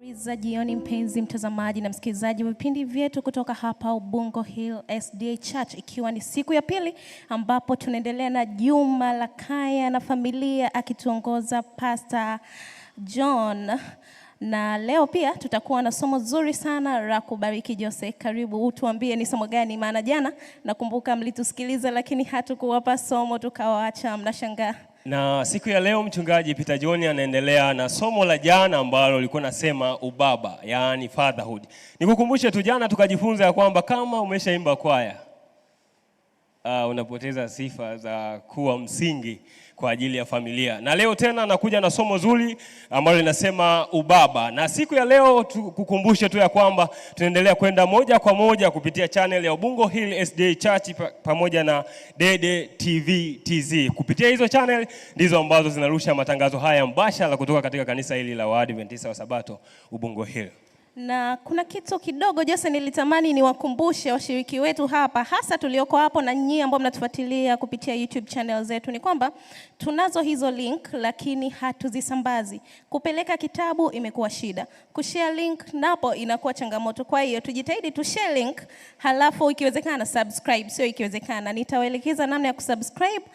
Za jioni mpenzi mtazamaji na msikilizaji wa vipindi vyetu kutoka hapa Ubungo Hill SDA Church, ikiwa ni siku ya pili ambapo tunaendelea na juma la kaya na familia akituongoza Pastor John, na leo pia tutakuwa na somo zuri sana la kubariki Jose. Karibu utuambie ni somo gani, maana jana nakumbuka mlitusikiliza lakini hatukuwapa somo tukawaacha mnashangaa. Na siku ya leo mchungaji Peter John anaendelea na somo la jana ambalo lilikuwa nasema ubaba, yani fatherhood. Nikukumbushe tu jana tukajifunza ya kwamba kama umeshaimba kwaya, unapoteza sifa za kuwa msingi kwa ajili ya familia. Na leo tena nakuja na somo zuri ambalo linasema ubaba. Na siku ya leo kukumbushe tu ya kwamba tunaendelea kwenda moja kwa moja kupitia channel ya Ubungo Hill SDA Church pamoja na Dede TV TZ. Kupitia hizo channel ndizo ambazo zinarusha matangazo haya mbashara kutoka katika kanisa hili la Waadventista wa Sabato Ubungo Hill. Na kuna kitu kidogo Jose nilitamani niwakumbushe washiriki wetu hapa, hasa tulioko hapo na nyinyi ambao mnatufuatilia kupitia YouTube channel zetu, ni kwamba tunazo hizo link lakini hatuzisambazi. Kupeleka kitabu imekuwa shida, kushare link napo inakuwa changamoto. Kwa hiyo tujitahidi tu share link, halafu ikiwezekana subscribe, sio ikiwezekana nitawaelekeza namna ya kusubscribe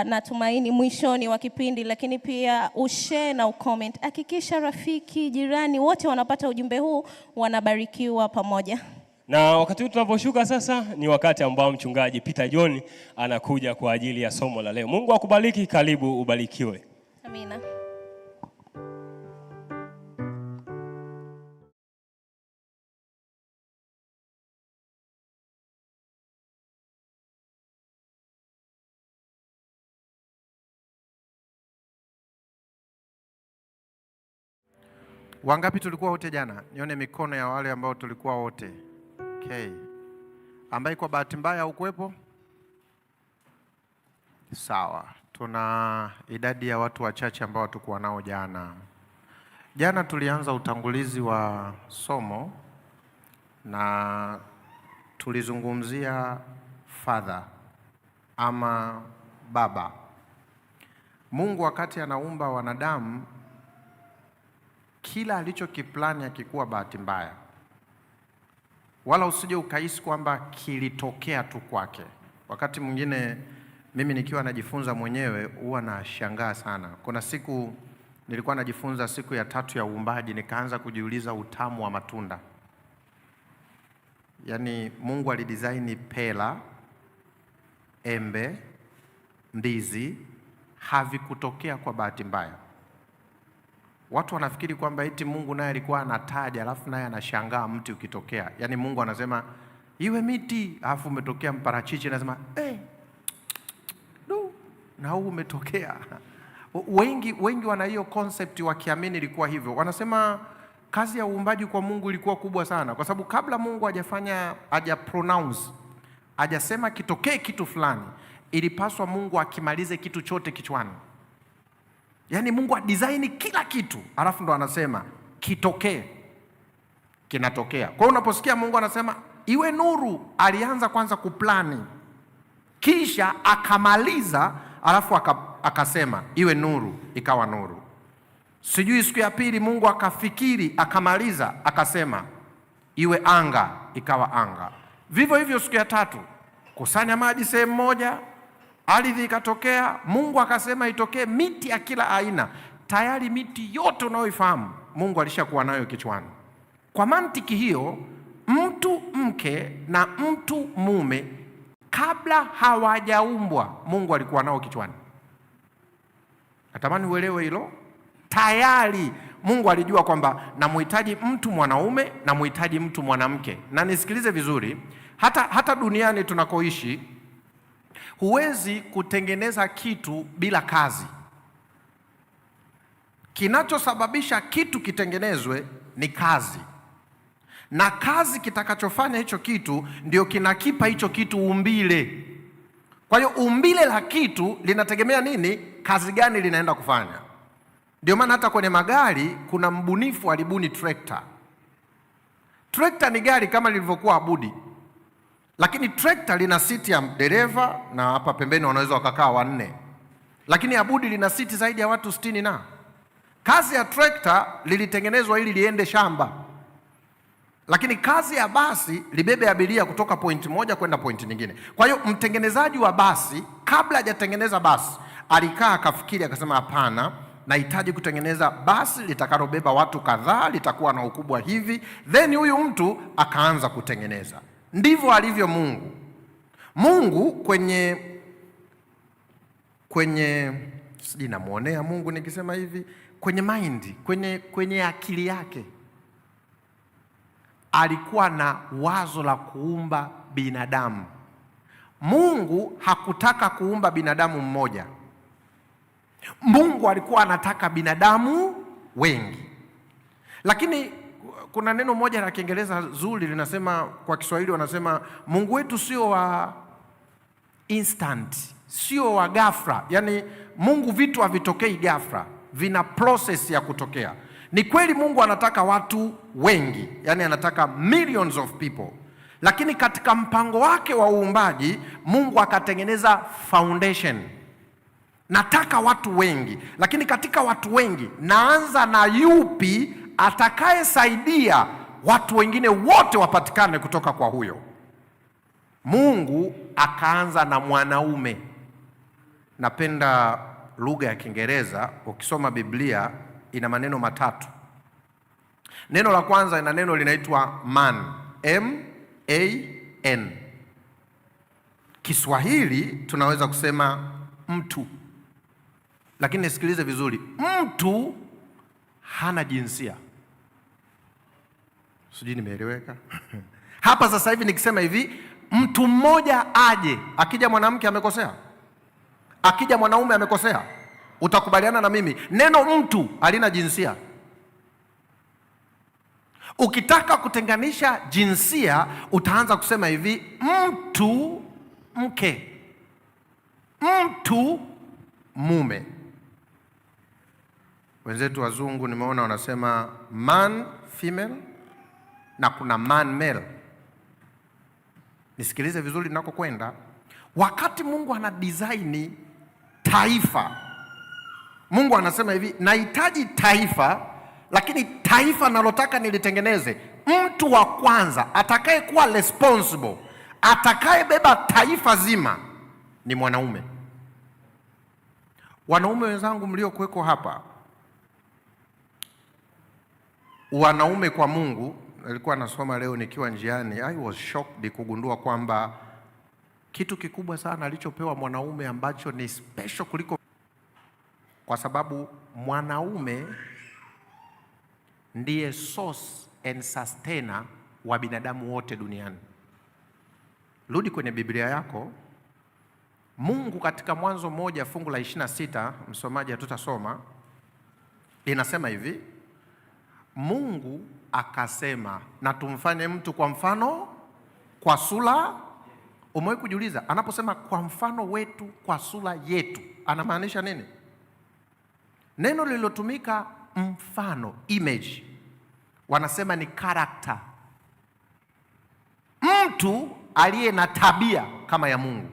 na tumaini mwishoni wa kipindi, lakini pia ushare na ucomment. Hakikisha rafiki, jirani wote wanapata ujumbe huu, wanabarikiwa pamoja. Na wakati huu tunaposhuka sasa ni wakati ambao mchungaji Peter John anakuja kwa ajili ya somo la leo. Mungu akubariki, karibu ubarikiwe. Amina. Wangapi tulikuwa wote jana? Nione mikono ya wale ambao tulikuwa wote. Okay. Ambaye kwa bahati mbaya hukuwepo? Sawa. Tuna idadi ya watu wachache ambao tulikuwa nao jana. Jana tulianza utangulizi wa somo na tulizungumzia father ama baba. Mungu wakati anaumba wanadamu, kila alichokiplani hakikuwa bahati mbaya, wala usije ukahisi kwamba kilitokea tu kwake. Wakati mwingine mimi nikiwa najifunza mwenyewe huwa nashangaa sana. Kuna siku nilikuwa najifunza siku ya 3 ya uumbaji, nikaanza kujiuliza utamu wa matunda. Yaani Mungu alidesign pela, embe, ndizi, havikutokea kwa bahati mbaya. Watu wanafikiri kwamba eti Mungu naye alikuwa anataja alafu naye anashangaa mti ukitokea. Yaani Mungu anasema iwe miti, alafu umetokea mparachichi, anasema na huu umetokea. Wengi wana hiyo concept wakiamini ilikuwa hivyo. Wanasema kazi ya uumbaji kwa Mungu ilikuwa kubwa sana, kwa sababu kabla Mungu hajapronounce, hajasema kitokee kitu fulani, ilipaswa Mungu akimalize kitu chote kichwani. Yaani Mungu adesign kila kitu, alafu ndo anasema kitokee, kinatokea. Kwa hiyo unaposikia Mungu anasema iwe nuru, alianza kwanza kuplani, kisha akamaliza, alafu akasema iwe nuru, ikawa nuru. Sijui siku ya pili Mungu akafikiri, akamaliza, akasema iwe anga, ikawa anga. Vivyo hivyo siku ya 3, kusanya maji sehemu moja, ardhi ikatokea. Mungu akasema itokee miti ya kila aina. Tayari miti yote unayoifahamu Mungu alishakuwa nayo kichwani. Kwa mantiki hiyo, mtu mke na mtu mume kabla hawajaumbwa Mungu alikuwa nao kichwani. Natamani uelewe hilo. Tayari Mungu alijua kwamba namhitaji mtu mwanaume na muhitaji mtu mwanamke. Na nisikilize vizuri, hata duniani tunakoishi huwezi kutengeneza kitu bila kazi. Kinachosababisha kitu kitengenezwe ni kazi, na kazi kitakachofanya hicho kitu ndio kinakipa hicho kitu umbile. Kwa hiyo umbile la kitu linategemea nini? Kazi gani linaenda kufanya. Ndio maana hata kwenye magari kuna mbunifu alibuni trekta. Trekta ni gari kama lilivyokuwa abudi, lakini trekta lina siti ya dereva na hapa pembeni wanaweza wakakaa 4. Lakini abudi lina siti zaidi ya watu 60 Kazi ya trekta lilitengenezwa ili liende shamba, lakini kazi ya basi libebe abiria kutoka pointi moja kwenda pointi nyingine. Kwa hiyo mtengenezaji wa basi kabla hajatengeneza basi alikaa akafikiri, akasema hapana, nahitaji kutengeneza basi litakalobeba watu kadhaa, litakuwa na ukubwa hivi. Then huyu mtu akaanza kutengeneza. Ndivyo alivyo Mungu. Mungu kwenye sijui namuonea Mungu nikisema hivi, kwenye mind, kwenye akili yake alikuwa na wazo la kuumba binadamu. Mungu hakutaka kuumba binadamu mmoja. Mungu alikuwa anataka binadamu wengi. Lakini kuna neno moja la Kiingereza zuri linasema, kwa Kiswahili wanasema Mungu wetu sio wa instant, sio wa ghafla. Yaani Mungu vitu havitokei ghafla, vina process ya kutokea. Ni kweli Mungu anataka watu wengi, yani anataka millions of people. Lakini katika mpango wake wa uumbaji, Mungu akatengeneza foundation. Nataka watu wengi, lakini katika watu wengi naanza na yupi atakayesaidia watu wengine wote wapatikane kutoka kwa huyo. Mungu akaanza na mwanaume. Napenda lugha ya Kiingereza, ukisoma Biblia ina maneno matatu. Neno la kwanza ina neno linaitwa man, M-A-N. Kiswahili tunaweza kusema mtu. Lakini nisikilize vizuri, mtu hana jinsia. Sijui nimeeleweka? Hapa sasa hivi nikisema hivi, mtu mmoja aje, akija mwanamke amekosea, akija mwanaume amekosea, utakubaliana na mimi neno mtu halina jinsia. Ukitaka kutenganisha jinsia utaanza kusema hivi, mtu mke, mtu mume. Wenzetu wazungu nimeona wanasema man female na kuna man male. Nisikilize vizuri ninakokwenda. Wakati Mungu ana design taifa, Mungu anasema hivi, nahitaji taifa, lakini taifa nalotaka nilitengeneze, mtu wa kwanza atakaye kuwa responsible, atakayebeba taifa zima ni mwanaume. Wanaume wenzangu mliokuweko hapa, wanaume kwa Mungu, nilikuwa nasoma leo nikiwa njiani, I was shocked kugundua kwamba kitu kikubwa sana alichopewa mwanaume ambacho ni special kuliko, kwa sababu mwanaume ndiye source and sustainer wa binadamu wote duniani. Rudi kwenye Biblia yako. Mungu katika Mwanzo 1 fungu la 26, msomaji hatutasoma, linasema hivi, Mungu akasema na tumfanye mtu kwa mfano, kwa sura. Umewahi kujiuliza anaposema kwa mfano wetu, kwa sura yetu, anamaanisha nini? Neno lililotumika mfano, image, wanasema ni character. Mtu aliye na tabia kama ya Mungu.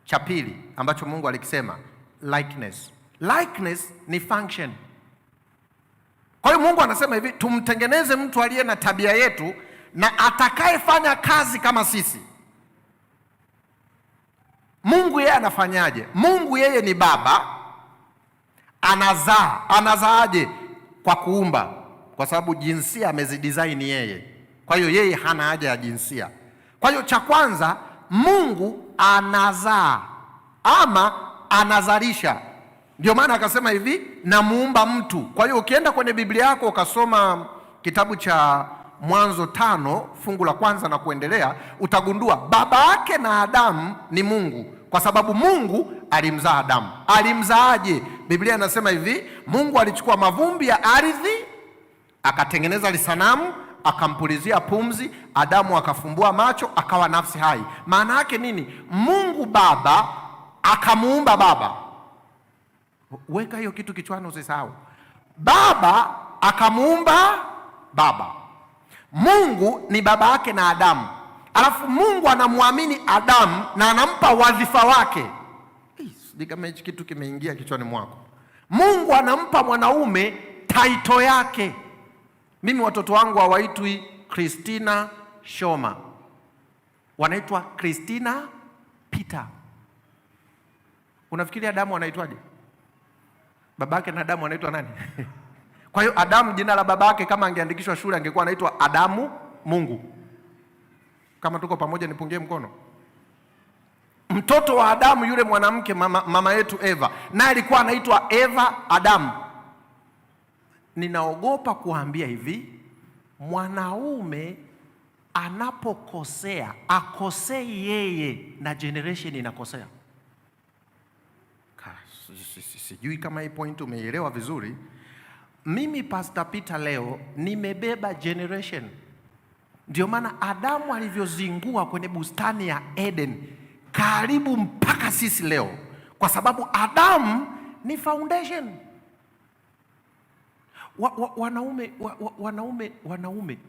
Cha pili ambacho Mungu alikisema, likeness. Likeness ni function. Kwa hiyo Mungu anasema hivi, tumtengeneze mtu aliye na tabia yetu na atakayefanya kazi kama sisi. Mungu yeye anafanyaje? Mungu yeye ni baba, anazaa. Anazaaje? Kwa kuumba, kwa sababu jinsia amezidesign yeye. Kwa hiyo yeye hana haja ya jinsia. Kwa hiyo cha kwanza, Mungu anazaa ama anazalisha. Ndio maana akasema hivi, namuumba mtu. Kwa hiyo ukienda kwenye Biblia yako ukasoma kitabu cha Mwanzo 5 fungu la kwanza na kuendelea, utagundua baba yake na Adamu ni Mungu, kwa sababu Mungu alimzaa Adamu. Alimzaaje? Biblia inasema hivi, Mungu alichukua mavumbi ya ardhi, akatengeneza lisanamu, akampulizia pumzi, Adamu akafumbua macho, akawa nafsi hai. Maana yake nini? Mungu baba akamuumba baba. Weka hiyo kitu kichwani usisahau. Baba akamuumba baba. Mungu ni baba yake na Adamu. Alafu Mungu anamwamini Adamu na anampa wadhifa wake. Sijui kama hichi kitu kimeingia kichwani mwako. Mungu anampa mwanaume title yake. Mimi watoto wangu hawaitwi Christina Shoma, wanaitwa Christina Peter. Unafikiri Adamu anaitwaje? Babake na Adamu anaitwa nani? Kwa hiyo Adamu, jina la babake kama angeandikishwa shule angekuwa anaitwa Adamu Mungu. Kama tuko pamoja nipungie mkono. Mtoto wa Adamu yule mwanamke mama yetu Eva, naye alikuwa anaitwa Eva Adamu. Ninaogopa kuambia hivi, mwanaume anapokosea akosei yeye na generation inakosea. Sijui kama hii point umeielewa vizuri. Mimi Pastor Peter leo nimebeba generation. Ndio maana Adamu alivyozingua kwenye bustani ya Eden karibu mpaka sisi leo, kwa sababu Adamu ni foundation.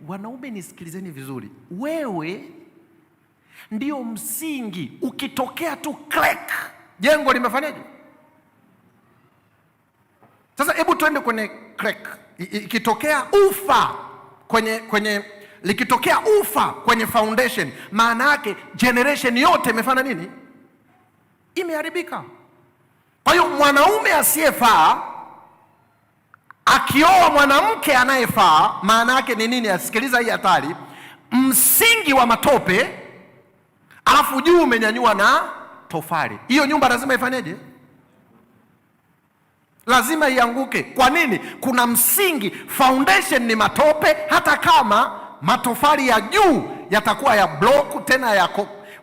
Wanaume nisikilizeni vizuri. Wewe ndio msingi. Ukitokea tu crack, jengo limefanyaje? Sasa hebu tuende kwenye crack. Ikitokea ufa likitokea ufa kwenye foundation, maana yake generation yote imefanya nini? Imeharibika. Kwa hiyo mwanaume asiyefaa akioa mwanamke anayefaa, maana yake ni nini? Asikiliza hii hatari. Msingi wa matope, alafu juu umenyanyua na tofali. Hiyo nyumba lazima ifanyeje? Lazima ianguke. Kwa nini? Kuna msingi, foundation ni matope. Hata kama matofali ya juu yatakuwa ya block, tena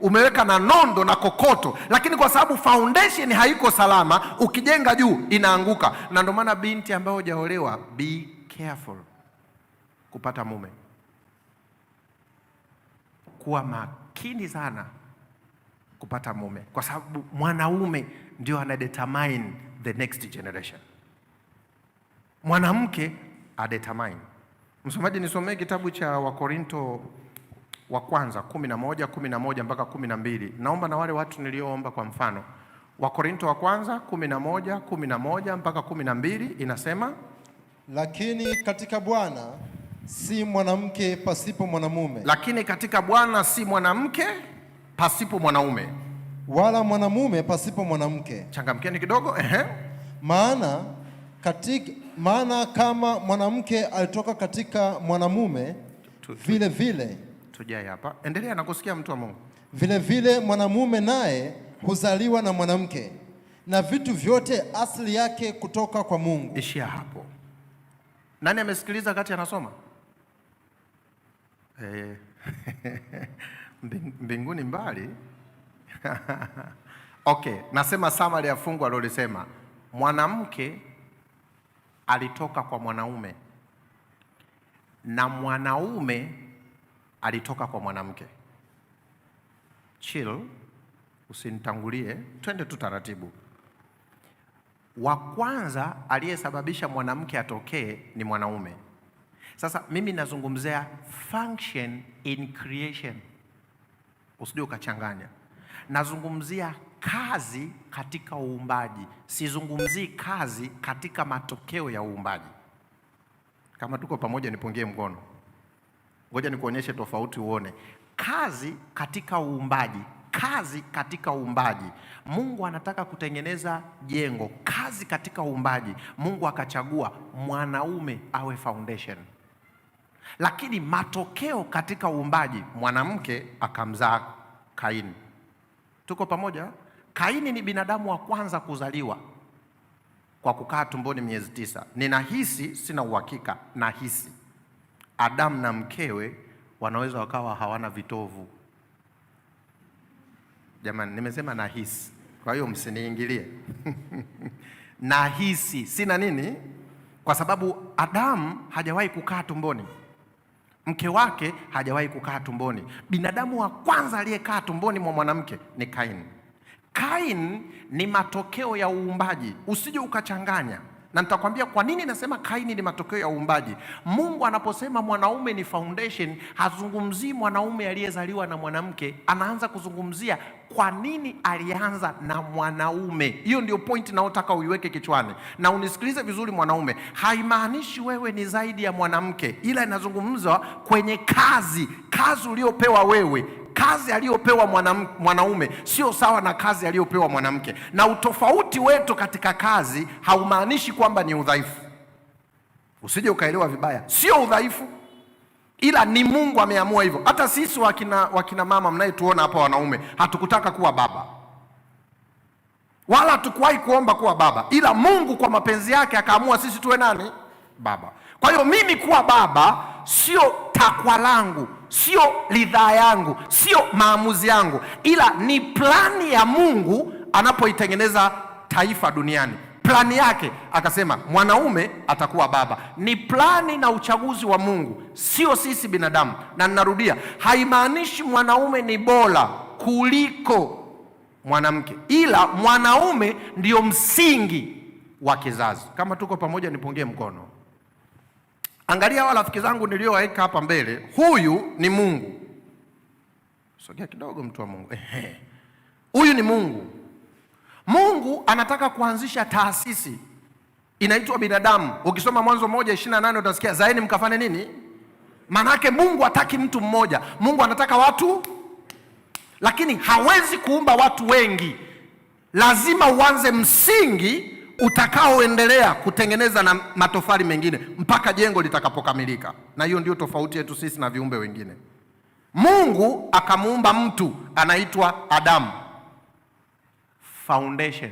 umeweka na nondo na kokoto, lakini kwa sababu foundation haiko salama, ukijenga juu inaanguka. Na ndio maana binti ambayo hujaolewa, be careful kupata mume. Kuwa makini sana kupata mume, kwa sababu mwanaume ndio anadetermine the next generation. Mwanamke adetermine. Msomaji, nisomee kitabu cha Wakorinto wa kwanza 11 mpaka 12. Naomba na wale watu nilioomba kwa mfano. Wakorinto wa kwanza 11 mpaka 12 inasema, lakini katika Bwana si mwanamke pasipo mwanamume. Lakini katika Bwana si mwanamke pasipo mwanaume, wala mwanamume pasipo mwanamke. Changamkeni kidogo. Maana kama mwanamke alitoka katika mwanamume, vile vile tujae hapa. Endelea na kusikia, mtu wa Mungu. Vile vile mwanamume naye huzaliwa na mwanamke, na vitu vyote asili yake kutoka kwa Mungu. Ishia hapo. Nani amesikiliza kati anasoma? Mbinguni mbali. Okay, nasema summary ya fungu alilolisema. Mwanamke alitoka kwa mwanaume na mwanaume alitoka kwa mwanamke. Chill, usinitangulie, twende tu taratibu. Wa kwanza aliyesababisha mwanamke atokee ni mwanaume. Sasa mimi nazungumzia function in creation, usije ukachanganya. Nazungumzia kazi katika uumbaji, sizungumzii kazi katika matokeo ya uumbaji. Kama tuko pamoja nipungie mkono. Ngoja nikuonyeshe tofauti uone. Kazi katika uumbaji, kazi katika uumbaji. Mungu anataka kutengeneza jengo. Kazi katika uumbaji, Mungu akachagua mwanaume awe foundation. Lakini matokeo katika uumbaji, mwanamke akamzaa Kaini. Tuko pamoja? Kaini ni binadamu wa kwanza kuzaliwa kwa kukaa tumboni miezi 9. Ninahisi, sina uhakika, nahisi Adamu na mkewe wanaweza wakawa hawana vitovu. Jamani, nimesema nahisi, kwa hiyo msiniingilie. Nahisi, sina nini? Kwa sababu Adamu hajawahi kukaa tumboni, mke wake hajawahi kukaa tumboni. Binadamu wa kwanza aliyekaa tumboni mwa mwanamke ni Kaini. Kaini ni matokeo ya uumbaji, usije ukachanganya. Na nitakwambia kwa nini nasema Kaini ni matokeo ya uumbaji. Mungu anaposema mwanaume ni foundation, hazungumzii mwanaume aliyezaliwa na mwanamke, anaanza kuzungumzia kwa nini alianza na mwanaume. Hiyo ndio point naotaka uiweke kichwani. Na unisikilize vizuri, mwanaume haimaanishi wewe ni zaidi ya mwanamke, ila inazungumzwa kwenye kazi uliopewa wewe. Kazi aliyopewa mwanaume sio sawa na kazi aliyopewa mwanamke, na utofauti wetu katika kazi haumaanishi kwamba ni udhaifu. Usije ukaelewa vibaya, sio udhaifu, ila ni Mungu ameamua hivyo. Hata sisi wakina mama mnayetuona hapa, wanaume, hatukutaka kuwa baba wala hatukuwahi kuomba kuwa baba, ila Mungu kwa mapenzi yake akaamua sisi tuwe nani? Baba. Kwa hiyo mimi kuwa baba sio takwa langu, sio ridhaa yangu, sio maamuzi yangu, ila ni plani ya Mungu anapoitengeneza taifa duniani. Plani yake akasema mwanaume atakuwa baba. Ni plani na uchaguzi wa Mungu, sio sisi binadamu. Na ninarudia, haimaanishi mwanaume ni bora kuliko mwanamke, ila mwanaume ndio msingi wa kizazi. Kama tuko pamoja, nipungie mkono. Angalia hawa rafiki zangu niliowaweka hapa mbele. Huyu ni Mungu. Sogea kidogo, mtu wa Mungu. Huyu ni Mungu. Mungu anataka kuanzisha taasisi inaitwa binadamu. Ukisoma Mwanzo 1:28 utasikia zaeni mkafanye nini? Manake Mungu hataki mtu mmoja, Mungu anataka watu, lakini hawezi kuumba watu wengi. Lazima uanze msingi utakaoendelea kutengeneza na matofali mengine mpaka jengo litakapokamilika. Na hiyo ndio tofauti yetu sisi na viumbe wengine. Mungu akamuumba mtu anaitwa Adamu. Foundation.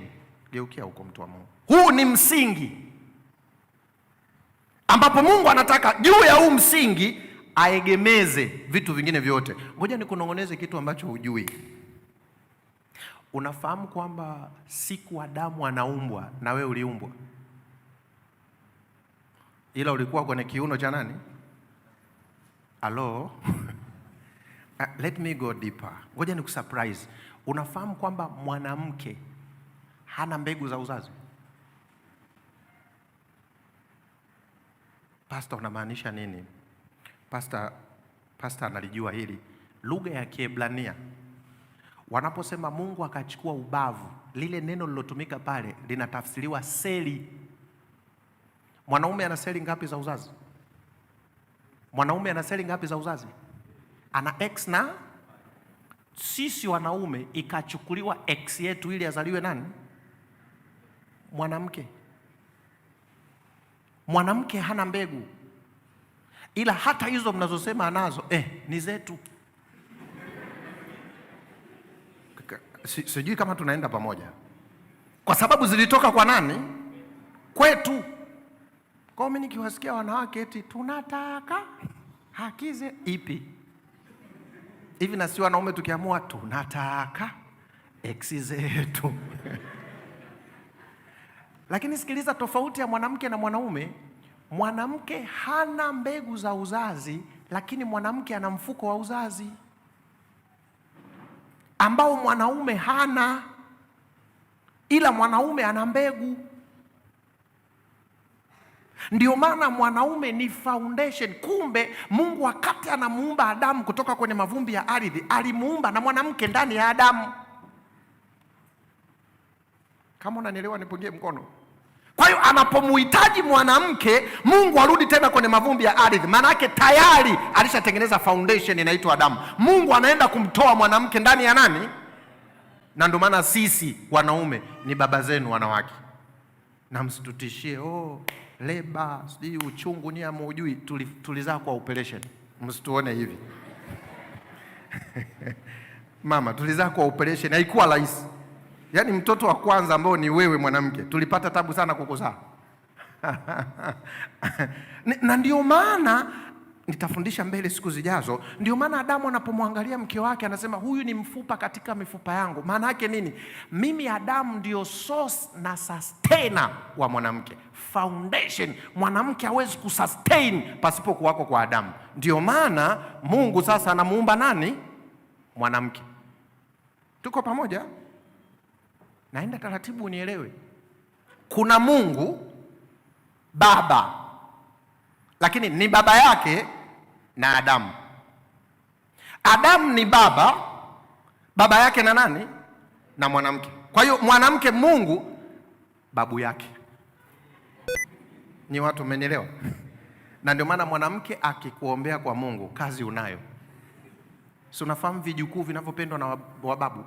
Geukia huko, mtu wa Mungu. Huu ni msingi ambapo Mungu anataka juu ya huu msingi aegemeze vitu vingine vyote. Ngoja nikunong'oneze kitu ambacho hujui. Unafahamu kwamba siku Adamu anaumbwa na wewe uliumbwa, ila ulikuwa kwenye kiuno cha nani? Hello? Let me go deeper. Ngoja nikusurprise. Unafahamu kwamba mwanamke hana mbegu za uzazi? Pastor, unamaanisha nini? Pastor analijua hili. Lugha ya Kiebrania wanaposema Mungu akachukua ubavu, lile neno lilotumika pale linatafsiriwa seli. Mwanaume ana seli ngapi za uzazi? Mwanaume ana seli ngapi za uzazi? Ana X na sisi wanaume ikachukuliwa X yetu ili azaliwe nani? Mwanamke. Mwanamke hana mbegu, ila hata hizo mnazosema anazo ni zetu. Sijui kama tunaenda pamoja, kwa sababu zilitoka kwa nani? Kwetu. Kwa mimi nikiwasikia wanawake eti tunataka hakize ipi hivi, na si wanaume tukiamua tunataka eksi zetu. Lakini sikiliza tofauti ya mwanamke na mwanaume. Mwanamke hana mbegu za uzazi, lakini mwanamke ana mfuko wa uzazi ambao mwanaume hana, ila mwanaume ana mbegu. Ndio maana mwanaume ni foundation. Kumbe Mungu wakati anamuumba Adamu kutoka kwenye mavumbi ya ardhi, alimuumba na mwanamke ndani ya Adamu. Kama unanielewa nipungie mkono. Kwa hiyo anapomuhitaji mwanamke, Mungu arudi tena kwenye mavumbi ya ardhi, maana yake tayari alishatengeneza foundation inaitwa Adamu. Mungu anaenda kumtoa mwanamke ndani ya nani? Na ndio maana sisi wanaume ni baba zenu wanawake. Na msitutishie leba, sijui uchungu ni amujui, tulizaa kwa operation. Msituone hivi. Mama, tulizaa kwa operation, haikuwa rahisi. Yaani mtoto wa kwanza ambao ni wewe mwanamke, tulipata tabu sana kukuzaa. Na ndio maana nitafundisha mbele siku zijazo. Ndio maana Adamu anapomwangalia mke wake anasema huyu ni mfupa katika mifupa yangu. Maana yake nini? Mimi Adamu ndio source na sustainer wa mwanamke. Foundation. Mwanamke hawezi kusustain pasipo kuwako kwa Adamu. Ndio maana Mungu sasa anamuumba nani? Mwanamke. Tuko pamoja? Naenda taratibu unielewe. Kuna Mungu baba, lakini ni baba yake na Adamu. Adamu ni baba yake na nani? Na mwanamke. Kwa hiyo mwanamke Mungu babu yake. Ni watu mmenielewa? Na ndio maana mwanamke akikuombea kwa Mungu, kazi unayo. Si unafahamu vijukuu vinavyopendwa na wababu?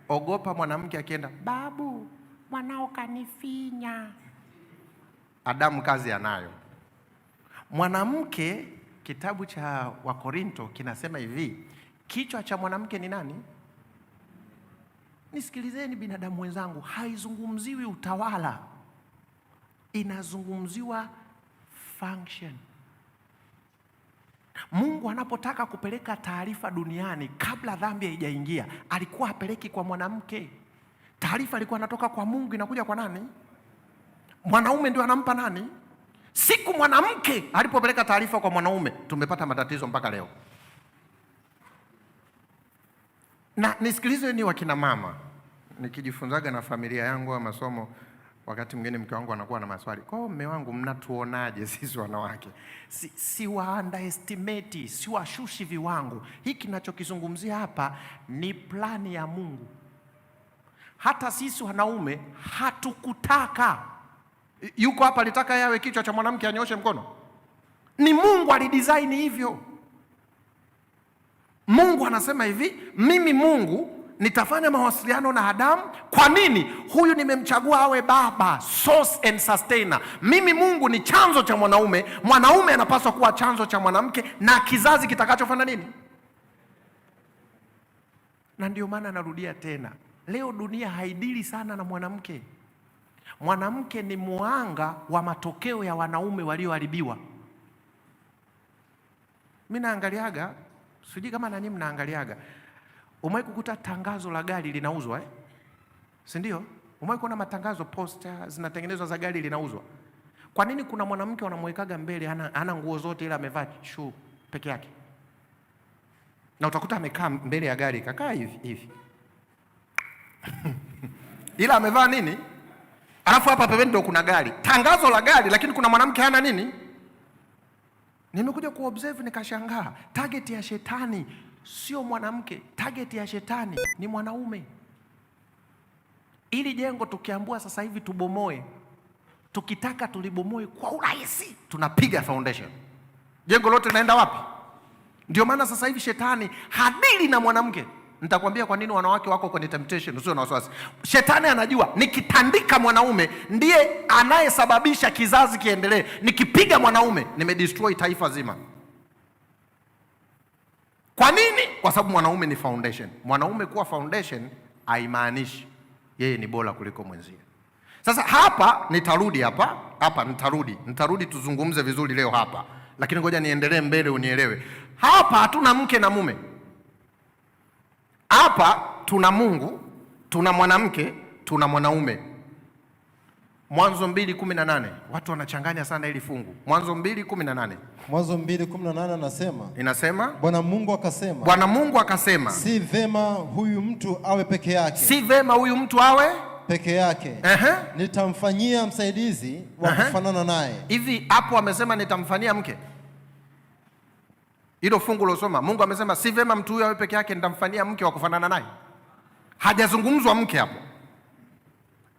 Ogopa mwanamke akienda, babu, mwanao kanifinya. Adamu kazi anayo. Mwanamke, kitabu cha Wakorinto kinasema hivi, kichwa cha mwanamke ni nani? Nisikilizeni binadamu wenzangu, haizungumziwi utawala, inazungumziwa function. Mungu anapotaka kupeleka taarifa duniani kabla dhambi haijaingia, alikuwa apeleki kwa mwanamke. Taarifa ilikuwa inatoka kwa Mungu inakuja kwa nani? Mwanaume ndio anampa nani? Siku mwanamke alipopeleka taarifa kwa mwanaume, tumepata matatizo mpaka leo. Na nisikilize, ni wakina mama, nikijifunzaga na familia yangu wa masomo, wakati mwingine mke wangu anakuwa na maswali, kwa mume wangu mnatuonaje sisi wanawake? Si wa underestimate, si washushi viwango. Hiki ninachokizungumzia hapa ni plani ya Mungu. Hata sisi wanaume hatukutaka. Yuko hapa alitaka yawe kichwa cha mwanamke anyoshe mkono? Ni Mungu alidesign hivyo. Mungu anasema hivi, mimi Mungu nitafanya mawasiliano na Adamu. Kwa nini? Huyu nimemchagua awe baba, source and sustainer. Mimi Mungu ni chanzo cha mwanaume, mwanaume anapaswa kuwa chanzo cha mwanamke, na kizazi kitakachofanya nini? Na ndio maana narudia tena, leo dunia haidili sana na mwanamke. Mwanamke ni mwanga wa matokeo ya wanaume walioharibiwa. Mimi naangaliaga, sijui kama nanyi mnaangaliaga, umewahi kukuta tangazo la gari linauzwa si ndio? Umewahi kuona matangazo, poster zinatengenezwa za gari linauzwa? Kwa nini kuna mwanamke wanamwekaga mbele ana nguo zote ila amevaa shoe peke yake? Na utakuta amekaa mbele ya gari kakaa hivi ila amevaa nini? Alafu hapa pembeni ndio kuna gari. Tangazo la gari, lakini kuna mwanamke hana nini? Nimekuja kuobserve nikashangaa. Target ya shetani sio mwanamke, target ya shetani ni mwanaume. Ili jengo tukiambua sasa hivi tubomoe, tukitaka tulibomoe kwa urahisi, tunapiga foundation. Jengo lote linaenda wapi? Ndio maana sasa hivi shetani hadili na mwanamke. Nitakwambia kwa nini wanawake wako kwenye temptation, usio na wasiwasi. Shetani anajua nikitandika mwanaume ndiye anayesababisha kizazi kiendelee. Nikipiga mwanaume nimedestroy taifa zima. Kwa nini? Kwa sababu mwanaume ni foundation. Mwanaume kuwa foundation haimaanishi yeye ni bora kuliko mwenzie. Sasa hapa nitarudi tuzungumze vizuri leo hapa. Lakini ngoja niendelee mbele unielewe. Hapa hatuna mke na mume. Hapa tuna Mungu, tuna mwanamke, tuna mwanaume. Mwanzo 2:18. Watu wanachanganya sana hili fungu. Mwanzo 2:18. Mwanzo 2:18 anasema. Inasema, Bwana Mungu akasema, si vema huyu mtu awe peke yake. Peke yake. Nitamfanyia msaidizi wa kufanana naye. Hivi hapo amesema nitamfanyia mke? Hilo fungu losoma, Mungu amesema si vema mtu huyu awe peke yake, nitamfanyia mke wa kufanana naye. Hajazungumzwa mke hapo.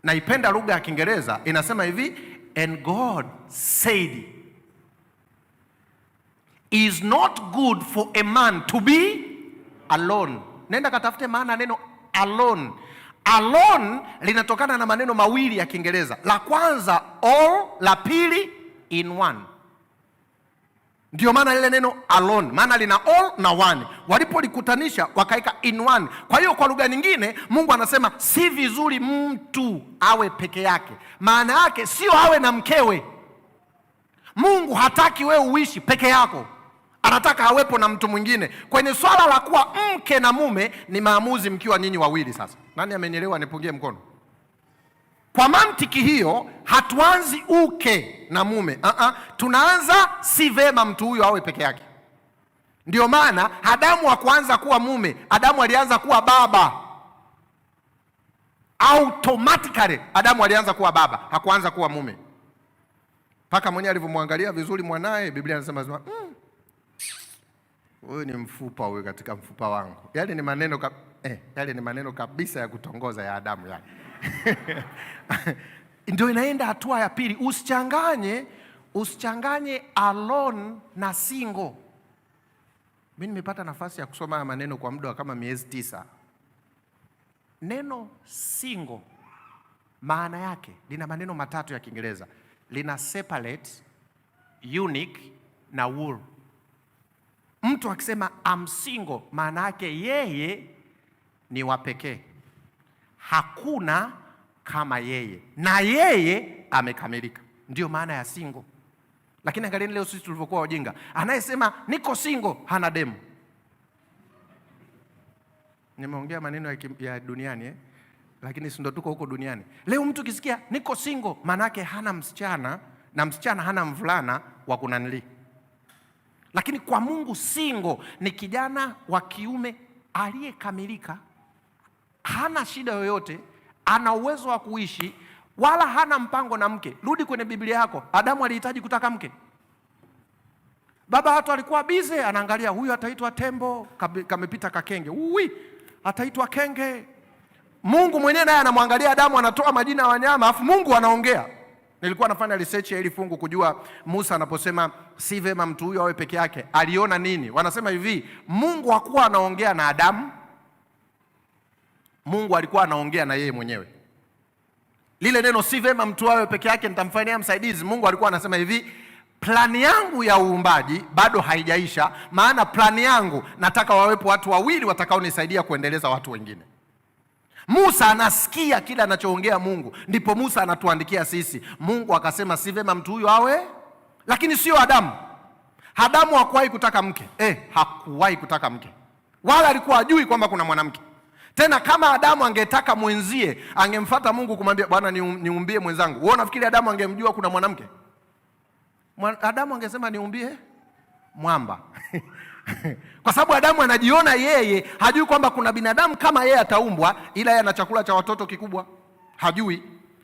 Naipenda lugha ya Kiingereza, inasema hivi, and God said, is not good for a man to be alone. Nenda katafute maana neno alone. Alone linatokana na maneno mawili ya Kiingereza. La kwanza all, la pili in one. Ndio maana ile neno alone, maana lina all na one. Walipolikutanisha wakaika in one. Kwa hiyo kwa lugha nyingine Mungu anasema si vizuri mtu awe peke yake. Maana yake sio awe na mkewe. Mungu hataki wewe uishi peke yako. Anataka awepo na mtu mwingine. Kwenye swala la kuwa mke na mume ni maamuzi mkiwa nyinyi wawili sasa. Nani amenielewa nipungie mkono? Kwa mantiki hiyo hatuanzi uke na mume. Tunaanza si vema mtu huyo awe peke yake. Ndio maana Adamu hakuanza kuwa mume, Adamu alianza kuwa baba. Automatically Adamu alianza kuwa baba, hakuanza kuwa mume. Paka mwenyewe alivyomwangalia vizuri mwanae, Biblia inasema huyu ni mfupa huyu katika mfupa wangu. Yale ni maneno kabisa ya kutongoza ya Adamu yani. Ndio inaenda hatua ya pili. Usichanganye alone na single. Mimi nimepata nafasi ya kusoma haya maneno kwa muda kama miezi 9. Neno single maana yake lina maneno matatu ya Kiingereza. Lina separate, unique na whole. Mtu akisema I'm single, maana yake yeye ni wa pekee. Hakuna kama yeye na yeye amekamilika. Ndio maana ya single. Lakini angalieni leo sisi tulivyokuwa wajinga. Anayesema niko single hana demu. Nimeongea maneno ya duniani lakini si ndo tuko huko duniani. Leo mtu kisikia niko single maana yake hana msichana na msichana hana mvulana wa kunanili. Lakini kwa Mungu single ni kijana wa kiume aliyekamilika, hana shida yoyote, ana uwezo wa kuishi, wala hana mpango na mke. Rudi kwenye Biblia yako. Adamu alihitaji kutaka mke? Baba watu alikuwa busy anaangalia huyu ataitwa tembo, kamepita kakenge. Ataitwa kenge. Mungu mwenyewe naye anamwangalia Adamu, anatoa majina ya wanyama, afu Mungu anaongea. Nilikuwa nafanya research ya hili fungu kujua Musa anaposema si vema mtu huyu awe peke yake, aliona nini? Wanasema hivi, Mungu hakuwa anaongea na Adamu. Mungu alikuwa anaongea na yeye mwenyewe. Lile neno si vema mtu awe peke yake, nitamfanyia msaidizi. Mungu alikuwa anasema hivi, plani yangu ya uumbaji bado haijaisha, maana plani yangu nataka wawepo watu wawili watakaonisaidia kuendeleza watu wengine. Musa anasikia kile anachoongea Mungu, ndipo Musa anatuandikia sisi. Mungu akasema si vema mtu huyo awe, lakini sio Adamu. Adamu hakuwahi kutaka mke. Hakuwahi kutaka mke. Wala alikuwa ajui kwamba kuna mwanamke. Tena kama Adamu angetaka mwenzie, angemfuata Mungu kumwambia Bwana niumbie mwenzangu. Wewe unafikiri Adamu angemjua kuna mwanamke? Adamu angesema niumbie mwamba. Kwa sababu Adamu anajiona yeye, hajui kwamba kuna binadamu kama yeye ataumbwa, ila yeye ana chakula cha watoto kikubwa.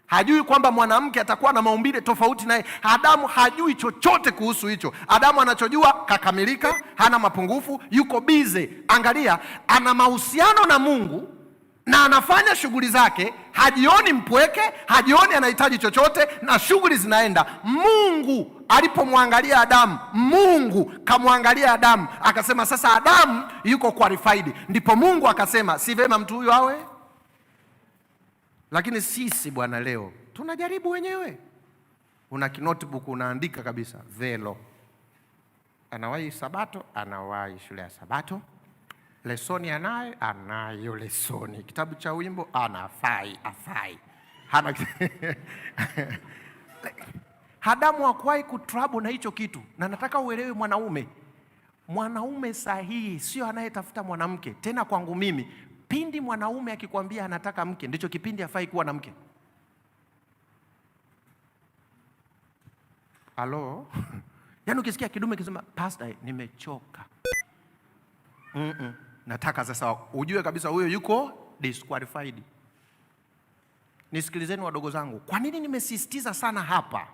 Hajui kwamba mwanamke atakuwa na maumbile tofauti naye. Adamu hajui chochote kuhusu hicho. Adamu anachojua kakamilika, hana mapungufu, yuko busy. Angalia, ana mahusiano na Mungu na anafanya shughuli zake, hajioni mpweke, hajioni anahitaji chochote na shughuli zinaenda. Mungu alipomwangalia Adamu, Mungu kamwangalia Adamu, akasema sasa Adamu yuko qualified. Ndipo Mungu akasema si vema mtu huyo awe. Lakini sisi bwana leo tunajaribu wenyewe. Una kinotebook unaandika kabisa velo. Anawahi Sabato, anawahi shule ya Sabato. Lesoni anayo lesoni. Kitabu cha wimbo afai. Hana Adamu hakuwahi kutrabu na hicho kitu. Na nataka uelewe mwanaume sahihi sio anayetafuta mwanamke. Tena kwangu mimi, pindi mwanaume akikwambia anataka mke, ndicho kipindi hafai kuwa na mke. Halo? Yaani ukisikia kidume kisema pastor nimechoka, nataka sasa, ujue kabisa huyo yuko disqualified. Nisikilizeni wadogo zangu, kwa nini nimesisitiza sana hapa?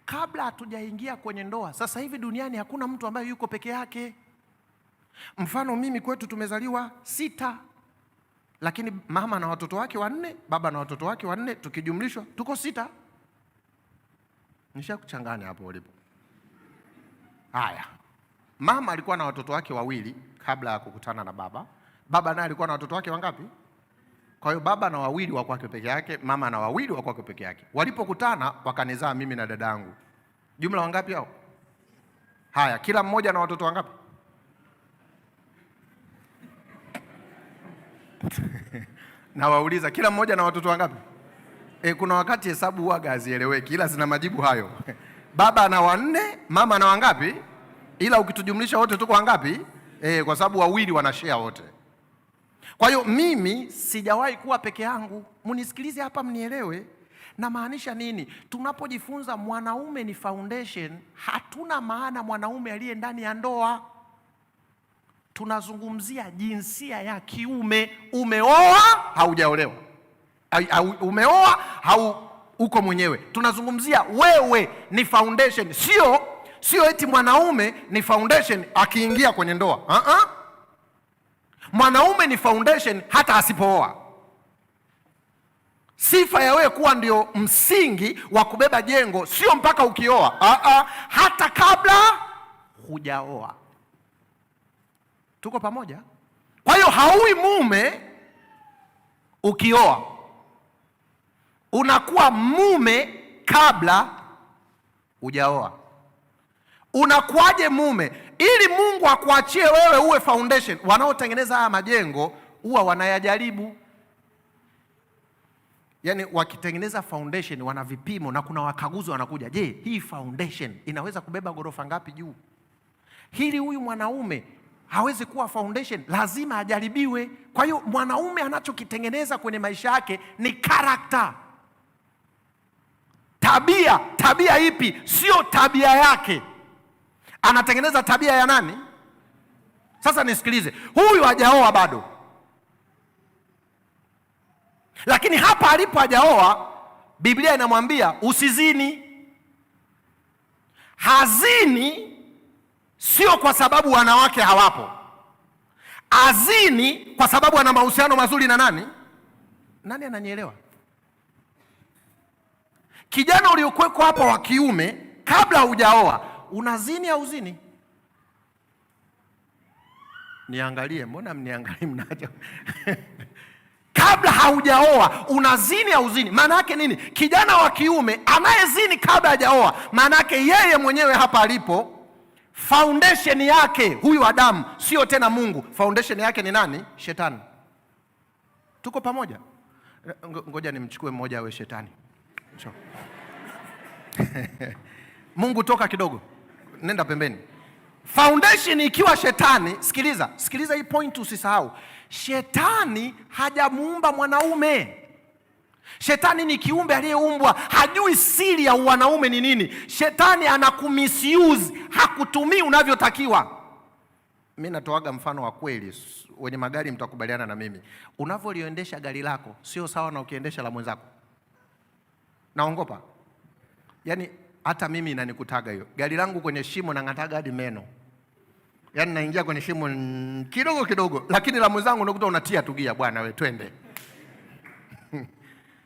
Kabla hatujaingia kwenye ndoa, sasa hivi duniani hakuna mtu ambaye yuko peke yake. Mfano mimi kwetu tumezaliwa 6, lakini mama na watoto wake 4, baba na watoto wake 4, tukijumlishwa tuko 6. Nishakuchanganya hapo ulipo. Haya. Mama alikuwa na watoto wake 2 kabla ya kukutana na baba. Baba naye alikuwa na watoto wake wangapi? Kwa hiyo baba na 2 wa kwake peke yake, mama na 2 wa kwake peke yake. Walipokutana wakanizaa mimi na dadangu. Jumla wangapi hao? Haya, kila mmoja na watoto wangapi? Na wauliza kila mmoja na watoto wangapi? Kuna wakati hesabu huaga hazieleweki, ila zina majibu hayo. Baba na 4, mama na wangapi? Ila ukitujumlisha wote tuko wangapi? Kwa sababu 2 wanashare wote. Kwa hiyo mimi sijawahi kuwa peke yangu. Munisikilize hapa mnielewe. Na maanisha nini? Tunapojifunza mwanaume ni foundation, hatuna maana mwanaume aliye ndani ya ndoa. Tunazungumzia jinsia ya kiume. Umeoa, haujaolewa. Umeoa, uko mwenyewe. Tunazungumzia wewe ni foundation, sio eti mwanaume ni foundation akiingia kwenye ndoa. Mwanaume ni foundation hata asipooa. Sifa ya wewe kuwa ndio msingi wa kubeba jengo sio mpaka ukioa. Hata kabla hujaoa. Tuko pamoja? Kwa hiyo haui mume ukioa. Unakuwa mume kabla hujaoa. Unakuwaje mume? Ili Mungu akuachie wewe uwe foundation. Wanaotengeneza haya majengo huwa wanayajaribu. Yaani wakitengeneza foundation wana vipimo na kuna wakaguzi wanakuja. Je, hii foundation inaweza kubeba ghorofa ngapi juu? Hili huyu mwanaume hawezi kuwa foundation, lazima ajaribiwe. Kwa hiyo mwanaume anachokitengeneza kwenye maisha yake ni character. Tabia ipi? Sio tabia yake. Anatengeneza tabia ya nani? Sasa nisikilize. Huyu hajaoa bado. Lakini hapa alipo hajaoa, Biblia inamwambia usizini. Hazini sio kwa sababu wanawake hawapo. Azini kwa sababu ana mahusiano mazuri na nani? Nani ananielewa? Kijana uliokuweko hapa wa kiume, kabla hujaoa, unazini au uzini? Niangalie, mbona mniangalie mnaja? Kabla haujaoa unazini au uzini? Maana yake nini? Kijana wa kiume anayezini kabla hajaoa, maana yake yeye mwenyewe hapa alipo, foundation yake huyu Adamu sio tena Mungu. Foundation yake ni nani? Shetani. Tuko pamoja? Ngoja nimchukue mmoja awe shetani. Mungu toka kidogo, nenda pembeni. Foundation ikiwa shetani, sikiliza hii point usisahau. Shetani hajamuumba mwanaume. Shetani ni kiumbe aliyeumbwa, hajui siri ya wanaume ni nini. Shetani anakumisuse, hakutumii unavyotakiwa. Mimi natoaga mfano wa kweli, wenye magari mtakubaliana na mimi. Unavyoliendesha gari lako sio sawa na ukiendesha la mwenzako. Naongopa. Yaani hata mimi inanikutaga hiyo. Gari langu kwenye shimo na ngataga hadi meno. Yaani naingia kwenye shimo kidogo, lakini la mwenzangu unakuta unatia tu gia, bwana we twende.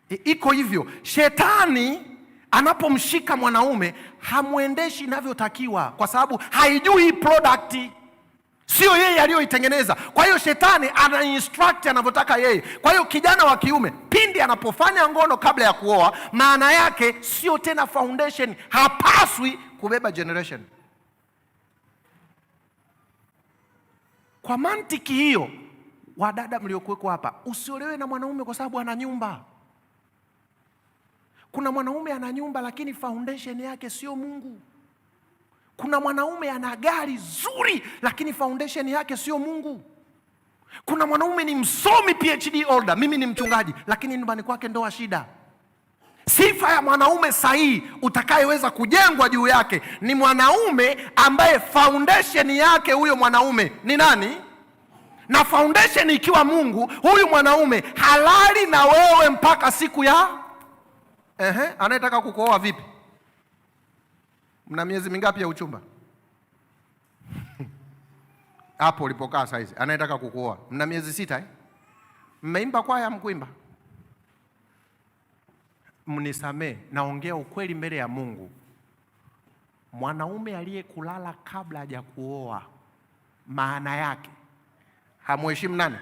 Iko hivyo. Shetani anapomshika mwanaume hamuendeshi inavyotakiwa, kwa sababu haijui product. Sio yeye aliyoitengeneza. Kwa hiyo shetani ana instruct anavyotaka yeye. Kwa hiyo kijana wa kiume pindi anapofanya ngono kabla ya kuoa, maana yake sio tena foundation, hapaswi kubeba generation. Kwa mantiki hiyo, wadada mliokuweko hapa, usiolewe na mwanaume kwa sababu ana nyumba. Kuna mwanaume ana nyumba lakini foundation yake sio Mungu. Kuna mwanaume ana gari zuri lakini foundation yake sio Mungu. Kuna mwanaume ni msomi PhD holder, mimi ni mchungaji, lakini nyumbani kwake ndoa shida. Sifa ya mwanaume sahihi utakayeweza kujengwa juu yake ni mwanaume ambaye foundation yake huyo mwanaume ni nani? Na foundation ikiwa Mungu, huyu mwanaume halali na wewe mpaka siku ya anayetaka kukuoa vipi? Mna miezi mingapi ya uchumba? Hapo ulipokaa saizi, anayetaka kukuoa. Mna miezi 6 Mmeimba kwaya mkuimba? Mnisamee, naongea ukweli mbele ya Mungu. Mwanaume aliyekulala kabla hajakuoa, maana yake hamheshimu nani?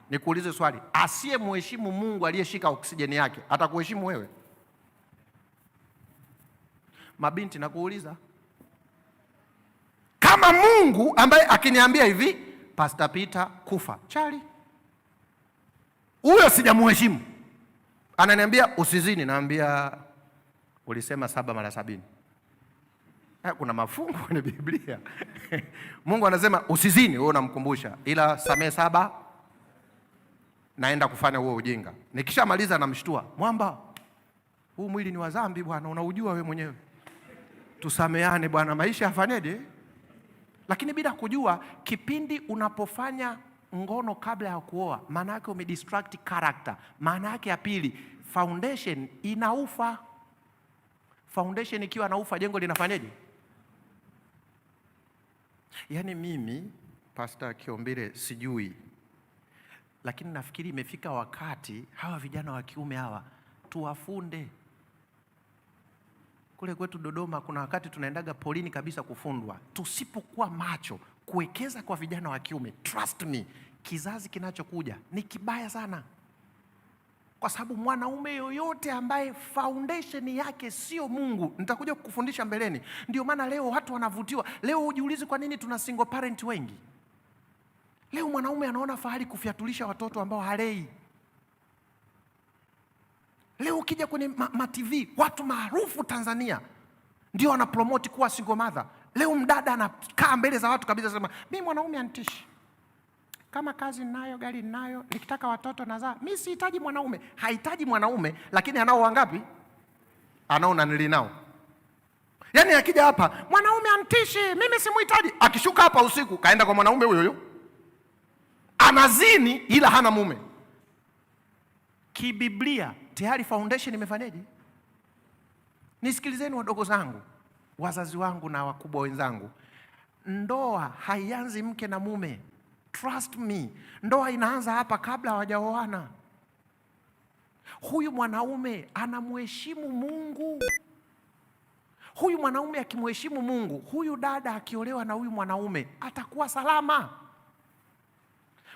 Nikuulize swali, asiyemheshimu Mungu aliyeshika oksijeni yake, atakuheshimu wewe? Mabinti nakuuliza, kama Mungu ambaye akiniambia hivi, Pastor Peter kufa chali, huyo sijamheshimu. Ananiambia usizini, naambia ulisema 7 mara 70. Kuna mafungu kwenye Biblia. Mungu anasema usizini, wewe unamkumbusha, ila samee 7 naenda kufanya huo ujinga. Nikishamaliza namshtua, mwamba, huu mwili ni wa dhambi bwana, unaujua wewe mwenyewe. Tusameane bwana, maisha yafanyeje? Lakini bila kujua, kipindi unapofanya ngono kabla ya kuoa, maana yake umedistract character. Maana yake ya pili, foundation inaufa. Foundation ikiwa naufa, jengo linafanyaje? Yaani mimi Pastor Kiombile sijui, lakini nafikiri imefika wakati hawa vijana wa kiume hawa tuwafunde. Kule kwetu Dodoma kuna wakati tunaendaga polini kabisa kufundwa. Tusipokuwa macho kuwekeza kwa vijana wa kiume, trust me, kizazi kinachokuja ni kibaya sana. Kwa sababu mwanaume yoyote ambaye foundation yake sio Mungu, nitakuja kukufundisha mbeleni. Ndio maana leo watu wanavutiwa. Leo ujiulize kwa nini tuna single parent wengi. Leo mwanaume anaona fahari kufyatulisha watoto ambao halei. Leo ukija kwenye ma-TV, watu maarufu Tanzania ndio wanapromote kuwa single mother. Leo mdada anakaa mbele za watu kabisa sema, mimi mwanaume anitishi. Kama kazi ninayo, gari ninayo, nikitaka watoto nazaa. Mimi sihitaji mwanaume. Hahitaji mwanaume, lakini anao wangapi? Anao na nilinao. Yaani akija hapa, mwanaume anitishi, mimi simuhitaji. Akishuka hapa usiku, kaenda kwa mwanaume huyo huyo. Anazini ila hana mume. Kibiblia tayari foundation imefanyaje? Nisikilizeni wadogo zangu, wazazi wangu na wakubwa wenzangu. Ndoa haianzi mke na mume. Trust me, ndoa inaanza hapa kabla hawajaoana. Huyu mwanaume anamheshimu Mungu. Huyu mwanaume akimheshimu Mungu, huyu dada akiolewa na huyu mwanaume atakuwa salama.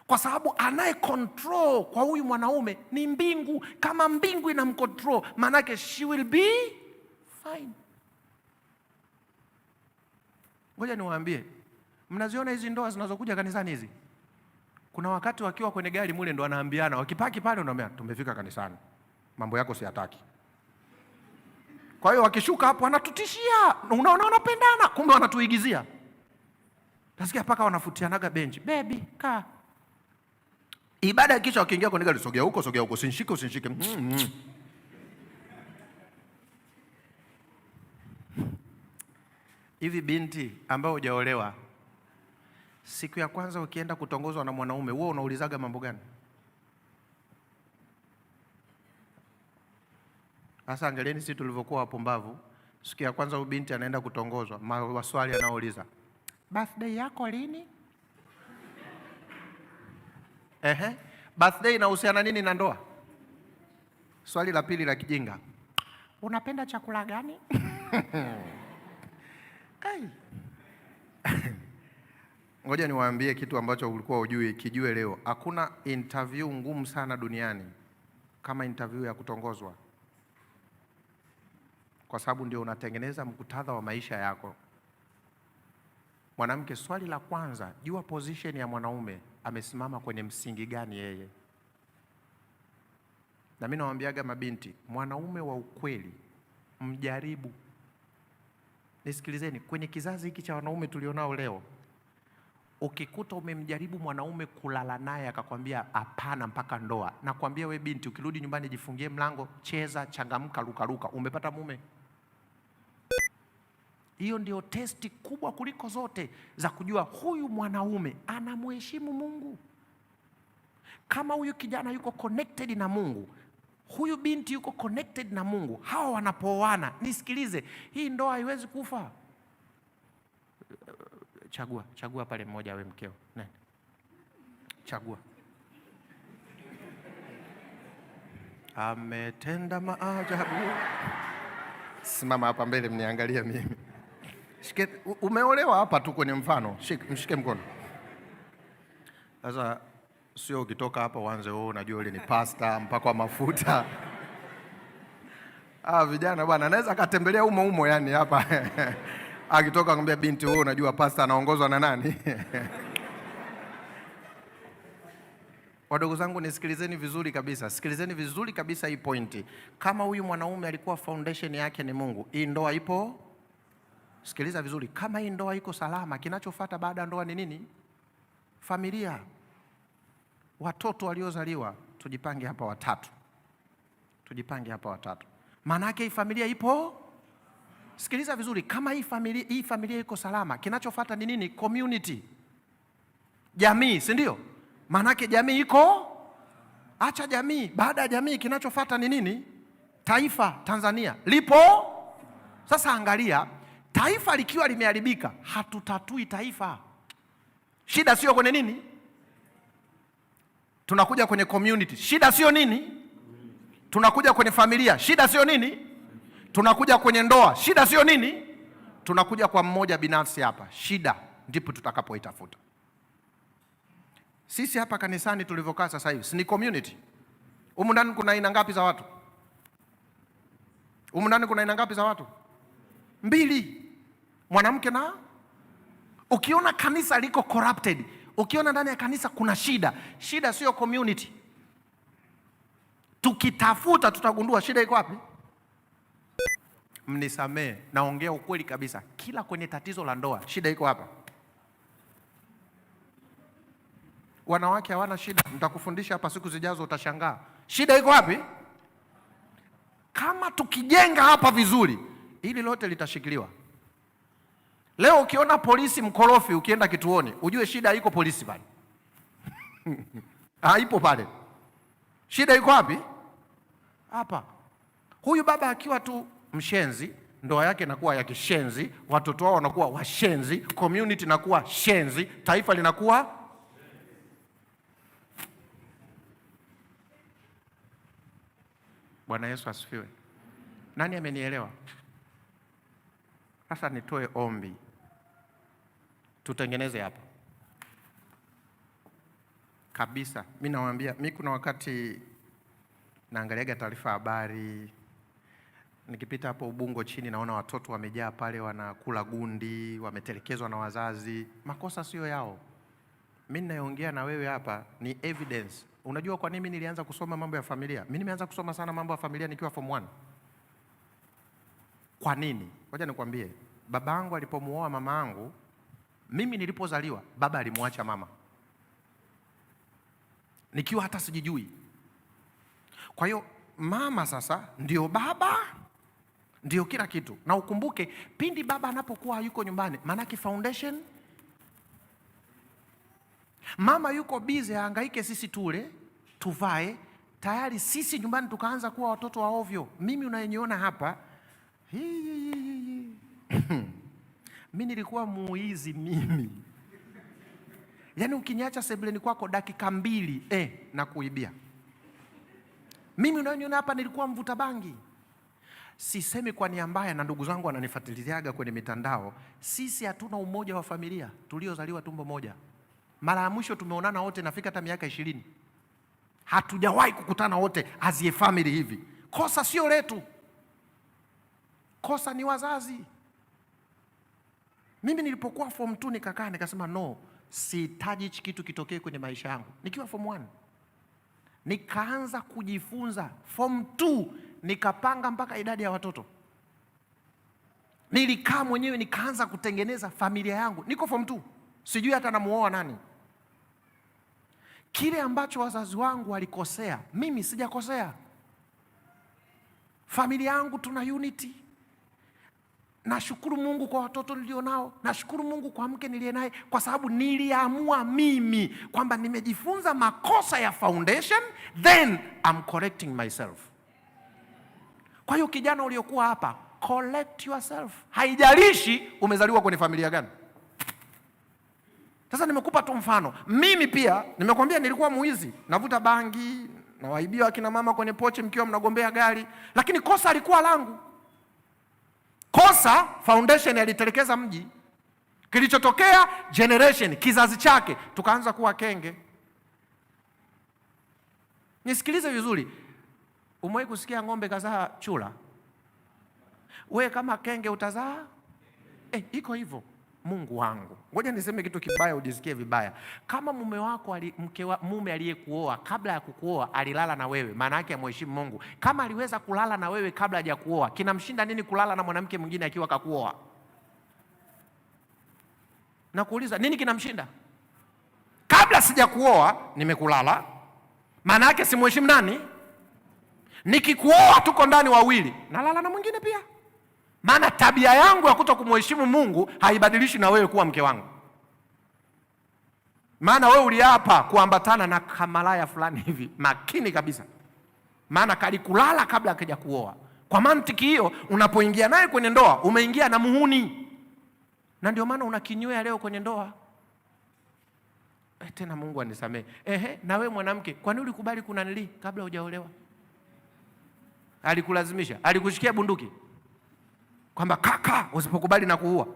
Kwa sababu anaye control kwa huyu mwanaume ni mbingu. Kama mbingu inamcontrol, manake she will be fine. Ngoja niwaambie, mnaziona hizi ndoa zinazokuja kanisani hizi? Kuna wakati wakiwa kwenye gari mule ndo wanaambiana, wakipaki pale unaambia tumefika kanisani. Mambo yako siyataki. Kwa hiyo wakishuka hapo wanatutishia, unaona wanapendana, kumbe wanatuigizia. Nasikia paka wanafutianaga benchi. Baby, kaa. Ibada kisha wakiingia kwenye gari, sogea huko, usinishike, usinishike. Hivi binti ambao hujaolewa, siku ya kwanza ukienda kutongozwa na mwanaume, wewe unaulizaga mambo gani? Sasa angalieni sisi tulivyokuwa wapumbavu. Siku ya kwanza huyu binti anaenda kutongozwa, maswali anaouliza, birthday yako lini? Birthday inahusiana nini na ndoa? Swali la pili la kijinga, unapenda chakula gani? Ngoja niwaambie kitu ambacho ulikuwa hujui, kijue leo. Hakuna interview ngumu sana duniani kama interview ya kutongozwa, kwa sababu ndio unatengeneza mkutadha wa maisha yako. Mwanamke, swali la kwanza, jua position ya mwanaume, amesimama kwenye msingi gani yeye. Na mimi nawaambiaga mabinti, mwanaume wa ukweli mjaribu. Nisikilizeni, kwenye kizazi hiki cha wanaume tulionao leo, ukikuta umemjaribu mwanaume kulala naye akakwambia hapana mpaka ndoa, nakwambia we binti, ukirudi nyumbani jifungie mlango, cheza, changamka, ruka, umepata mume. Hiyo ndio testi kubwa kuliko zote za kujua huyu mwanaume anamheshimu Mungu. Kama huyu kijana yuko connected na Mungu, huyu binti yuko connected na Mungu, hawa wanapooana, nisikilize, hii ndoa haiwezi kufa. Chagua pale mmoja awe mkeo. Nani? Chagua. Ametenda maajabu. Simama hapa mbele mniangalia mimi. Shike, umeolewa hapa tu kwenye mfano. Mshike mkono. Sasa sio ukitoka hapa uanze wewe unajua yule ni pasta mpaka wa mafuta. Vijana bwana anaweza akatembelea humo yani hapa. Akitoka akamwambia binti, wewe unajua pasta anaongozwa na nani? Wadogo zangu nisikilizeni vizuri kabisa. Sikilizeni vizuri kabisa hii pointi. Kama huyu mwanaume alikuwa foundation yake ni Mungu, hii ndoa ipo. Sikiliza vizuri. Kama hii ndoa iko salama, kinachofuata baada ya ndoa ni nini? Familia. Watoto waliozaliwa, tujipange hapa watatu. Maana yake hii familia ipo. Sikiliza vizuri, kama hii familia iko salama, kinachofuata ni nini? Community. Jamii, si ndio? Maana yake jamii iko acha jamii. Baada ya jamii kinachofuata ni nini? Taifa. Tanzania lipo. Sasa angalia, taifa likiwa limeharibika, hatutatui taifa. Shida sio kwenye nini? Tunakuja kwenye community. Shida sio nini? Tunakuja kwenye familia. Shida sio nini? Tunakuja kwenye ndoa. Shida sio nini? Tunakuja kwa mmoja binafsi hapa. Shida ndipo tutakapoitafuta. Sisi hapa kanisani tulivyokaa sasa hivi, si ni community? Humu ndani kuna aina ngapi za watu? Humu ndani kuna aina ngapi za watu? 2. Mwanamke na. Ukiona kanisa liko corrupted, ukiona ndani ya kanisa kuna shida, shida sio community. Tukitafuta tutagundua shida iko wapi. Mnisamee, naongea ukweli kabisa. Kila kwenye tatizo la ndoa, shida iko hapa. Wanawake hawana shida, nitakufundisha hapa siku zijazo utashangaa. Shida iko wapi? Kama tukijenga hapa vizuri, hili lote litashikiliwa. Leo ukiona polisi mkorofi ukienda kituoni, ujue shida haiko polisi pale. Haipo pale. Shida iko wapi? Hapa. Huyu baba akiwa tu mshenzi, ndoa yake inakuwa ya kishenzi, watoto wao wanakuwa washenzi, community inakuwa shenzi, taifa linakuwa. Bwana Yesu asifiwe. Nani amenielewa? Sasa nitoe ombi. Tutengeneze hapa kabisa. Mimi nawaambia, mimi kuna wakati naangaliaga taarifa habari, nikipita hapo Ubungo chini naona watoto wamejaa pale wanakula gundi, wametelekezwa na wazazi. Makosa sio yao. Mimi naongea na wewe hapa ni evidence. Unajua kwa nini nilianza kusoma mambo ya familia? Mimi nimeanza kusoma sana mambo ya familia nikiwa form 1. Kwa nini? Ngoja nikwambie. Babangu alipomuoa mama yangu, mimi nilipozaliwa, baba alimwacha mama. Nikiwa hata sijijui. Kwa hiyo mama sasa ndio baba, ndio kila kitu. Na ukumbuke pindi baba anapokuwa yuko nyumbani, manake foundation. Mama yuko busy ahangaike sisi tule, tuvae, tayari sisi nyumbani tukaanza kuwa watoto wa ovyo. Mimi unayeniona hapa, mimi nilikuwa muizi mimi. Yaani ukiniacha sebuleni kwako dakika 2 na kuibia. Mimi unayoniona hapa nilikuwa mvuta bangi. Sisemi kwa nia mbaya, na ndugu zangu wananifuatiliaga kwenye mitandao. Sisi hatuna umoja wa familia tuliozaliwa tumbo moja. Mara ya mwisho tumeonana wote nafika hata miaka 20. Hatujawahi kukutana wote as a family hivi. Kosa sio letu. Kosa ni wazazi. Mimi nilipokuwa form 2 nikakaa nikasema no, sihitaji kitu kitokee kwenye maisha yangu. Nikiwa form 1 nikaanza kujifunza. Form 2 nikapanga mpaka idadi ya watoto. Nilikaa mwenyewe nikaanza kutengeneza familia yangu. Niko form 2. Sijui hata namuoa nani. Kile ambacho wazazi wangu walikosea, mimi sijakosea. Familia yangu tuna unity. Nashukuru Mungu kwa watoto nilionao. Nashukuru Mungu kwa mke niliye naye, kwa sababu niliamua mimi kwamba nimejifunza makosa ya foundation, then I'm correcting myself. Kwa hiyo kijana uliokuwa hapa, correct yourself. Haijalishi umezaliwa kwenye familia gani. Sasa nimekupa tu mfano. Mimi pia nimekwambia nilikuwa muizi, navuta bangi, na waibia akina mama kwenye pochi mkiwa mnagombea gari, lakini kosa alikuwa langu. Kosa foundation alitelekeza mji. Kilichotokea generation, kizazi chake, tukaanza kuwa kenge. Nisikilize vizuri. Umewahi kusikia ng'ombe kazaa chura? Wewe kama kenge utazaa? Iko hivyo. Mungu wangu, ngoja niseme kitu kibaya ujisikie vibaya. Kama mume wako mume aliyekuoa kabla ya kukuoa alilala na wewe, maana yake amheshimu Mungu. Kama aliweza kulala na wewe kabla hajakuoa, kinamshinda nini kulala na mwanamke mwingine akiwa kakuoa? Nakuuliza, nini kinamshinda? Kabla sijakuoa nimekulala, maana yake simheshimu nani? Nikikuoa tuko ndani wawili, nalala na mwingine pia. Maana tabia yangu ya kuto kumheshimu Mungu haibadilishi na wewe kuwa mke wangu. Maana wewe uliapa kuambatana na kamalaya fulani hivi, makini kabisa. Maana kalikulala kabla akaja kuoa. Kwa mantiki hiyo, unapoingia naye kwenye ndoa, umeingia na muhuni. Na ndio maana unakinywea leo kwenye ndoa. Tena Mungu anisamee. Na wewe mwanamke, kwa nini ulikubali kunanili kabla hujaolewa? Alikulazimisha? Alikushikia bunduki? Kwamba kaka, usipokubali na kuua.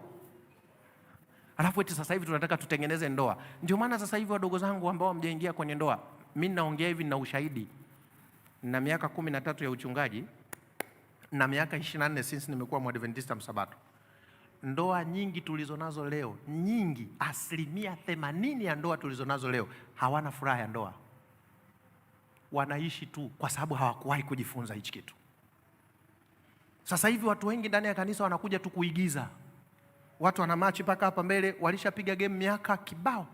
Alafu eti sasa hivi tunataka tutengeneze ndoa. Ndio maana sasa hivi wadogo zangu ambao hamjaingia kwenye ndoa, mimi naongea hivi na ushahidi. Na miaka 13 ya uchungaji na miaka 24 since nimekuwa Mwadventista Msabato. Ndoa nyingi tulizonazo leo, nyingi, 80% ya ndoa tulizonazo leo hawana furaha ya ndoa. Wanaishi tu kwa sababu hawakuwahi kujifunza hichi kitu. Sasa hivi watu wengi ndani ya kanisa wanakuja tu kuigiza. Watu wana machi paka hapa mbele, walishapiga game miaka kibao.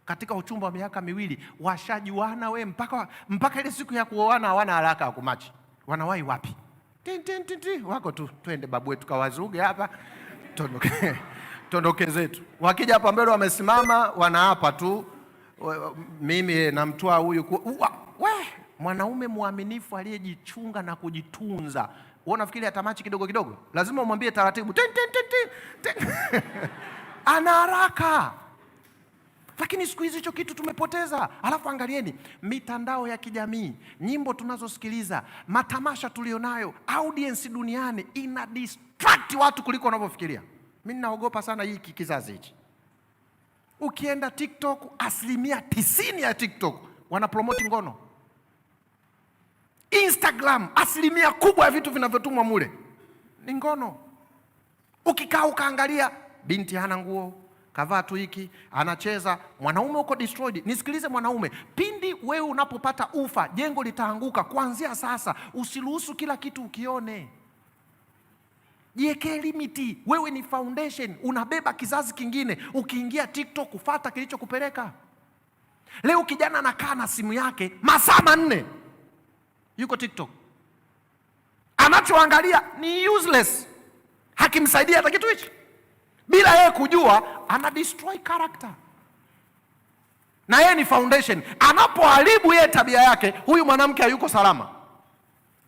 Katika uchumba wa miaka 2, washajuana we mpaka ile siku ya kuoana hawana haraka ya kumachi. Wanawahi wapi? Wako tu, twende babu wetu kawazuge hapa. Tondoke zetu. Wakija hapa mbele wamesimama, wanaapa tu, mimi namtoa huyu mwanaume muaminifu aliyejichunga na kujitunza. Wewe unafikiri atamachi kidogo kidogo? Lazima umwambie taratibu. Ana haraka. Lakini siku hizi hicho kitu tumepoteza. Alafu angalieni mitandao ya kijamii, nyimbo tunazosikiliza, matamasha tulionayo, audience duniani ina distract watu kuliko wanavyofikiria. Mimi naogopa sana hii kizazi hichi. Ukienda TikTok, 90% ya TikTok wana promote ngono. Instagram, 1% kubwa ya vitu vinavyotumwa mule ni ngono. Ukikaa ukaangalia, binti hana nguo, kavaa tu hiki, anacheza, mwanaume uko destroyed. Nisikilize mwanaume, pindi wewe unapopata ufa, jengo litaanguka. Kuanzia sasa, usiruhusu kila kitu ukione. Jiwekee limiti. Wewe ni foundation, unabeba kizazi kingine. Ukiingia TikTok, kufuata kilichokupeleka. Leo kijana anakaa na simu yake masaa 4. Yuko TikTok. Anachoangalia ni useless. Hakimsaidia hata kitu hichi. Bila yeye kujua, ana destroy character. Na yeye ni foundation. Anapoharibu yeye tabia yake, huyu mwanamke hayuko salama.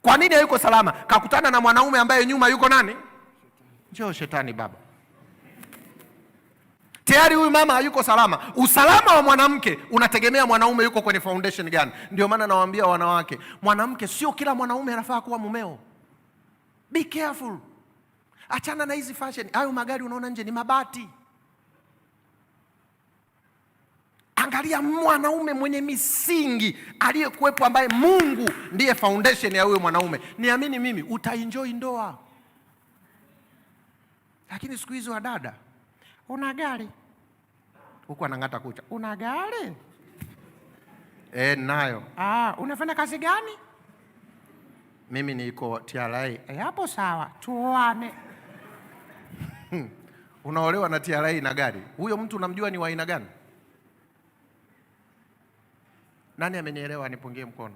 Kwa nini hayuko salama? Kakutana na mwanaume ambaye nyuma yuko nani? Njoo shetani baba. Tayari huyu mama hayuko salama. Usalama wa mwanamke unategemea mwanaume yuko kwenye foundation gani. Ndio maana nawaambia wanawake, mwanamke sio kila mwanaume anafaa kuwa mumeo. Be careful. Achana na hizi fashion. Hayo magari unaona nje ni mabati. Angalia mwanaume mwenye misingi aliyekuwepo, ambaye Mungu ndiye foundation ya huyo mwanaume. Niamini mimi, utaenjoy ndoa. Lakini siku hizo wadada, una gari? Huko anang'ata kucha. Una gari? Nayo. Unafanya kazi gani? Mimi niko TRA. Hapo sawa, tuoane. Unaolewa na TRA na gari. Huyo mtu unamjua ni wa aina gani? Nani amenielewa anipungie mkono?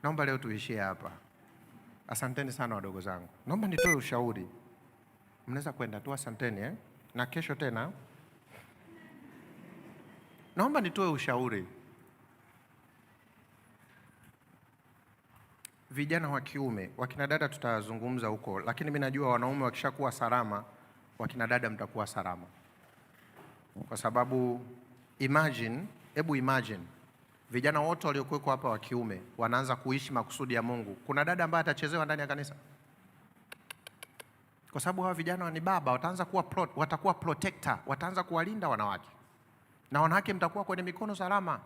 Naomba leo tuishie hapa. Asanteni sana wadogo zangu. Naomba nitoe ushauri. Mnaweza kwenda tu, asanteni na kesho tena. Naomba nitoe ushauri. Vijana wa kiume, wakina dada tutazungumza huko, lakini mimi najua wanaume wakishakuwa salama, wakina dada mtakuwa salama. Kwa sababu hebu imagine vijana wote waliokuwa hapa wa kiume wanaanza kuishi makusudi ya Mungu. Kuna dada ambaye atachezewa ndani ya kanisa? Kwa sababu hawa vijana ni baba, watakuwa protector, wataanza kuwalinda wanawake. Na wanawake mtakuwa kwenye mikono salama.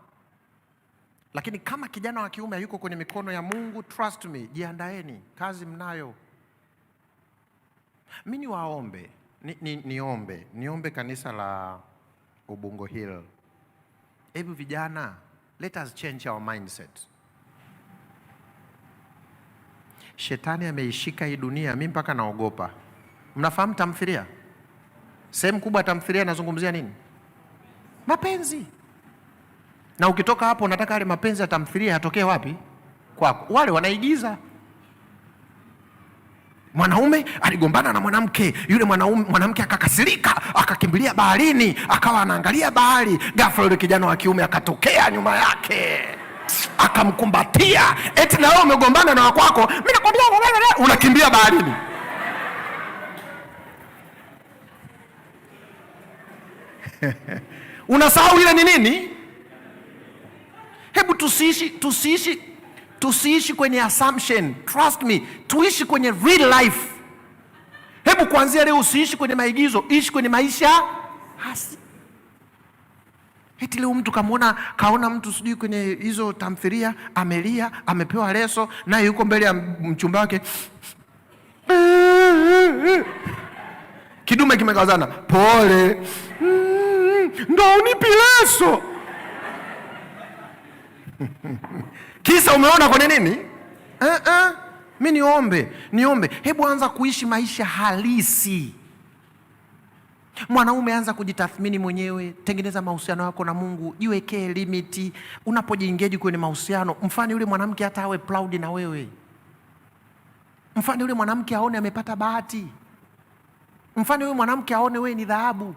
Lakini kama kijana wa kiume yuko kwenye mikono ya Mungu, trust me, jiandaeni, kazi mnayo. Mimi niwaombe, niombe kanisa la Ubungo Hill. Hebu vijana, let us change our mindset. Shetani ameishika hii dunia, mimi mpaka naogopa. Mnafahamu tamthilia? Sehemu kubwa tamthilia nazungumzia nini? Mapenzi. Na ukitoka hapo unataka yale mapenzi ya tamthilia yatokee wapi? Kwako. Wale wanaigiza. Mwanaume aligombana na mwanamke, yule mwanamke akakasirika, akakimbilia akakimbilia baharini, akawa anaangalia bahari. Ghafla yule kijana wa kiume akatokea nyuma yake, akamkumbatia. Eti na wewe umegombana na wakwako, mimi nakwambia unakimbia baharini. Unasahau ile ni nini? Hebu tusiishi kwenye assumption. Trust me, tuishi kwenye real life. Hebu kuanzia leo usiishi kwenye maigizo, ishi kwenye maisha hasi. Eti leo mtu kaona mtu sijui kwenye hizo tamthilia, amelia, amepewa leso, naye yuko mbele ya mchumba wake, kidume kimekazana, pole, ndo unipi leso. Kisa umeona kwenye nini? Mimi niombe, hebu anza kuishi maisha halisi. Mwanaume, anza kujitathmini mwenyewe, tengeneza mahusiano yako na Mungu, jiwekee limiti. Unapojiengage kwenye mahusiano, mfanye yule mwanamke hata awe proud na wewe. Mfanye yule mwanamke aone amepata bahati. Mfanye yule mwanamke aone wewe ni dhahabu.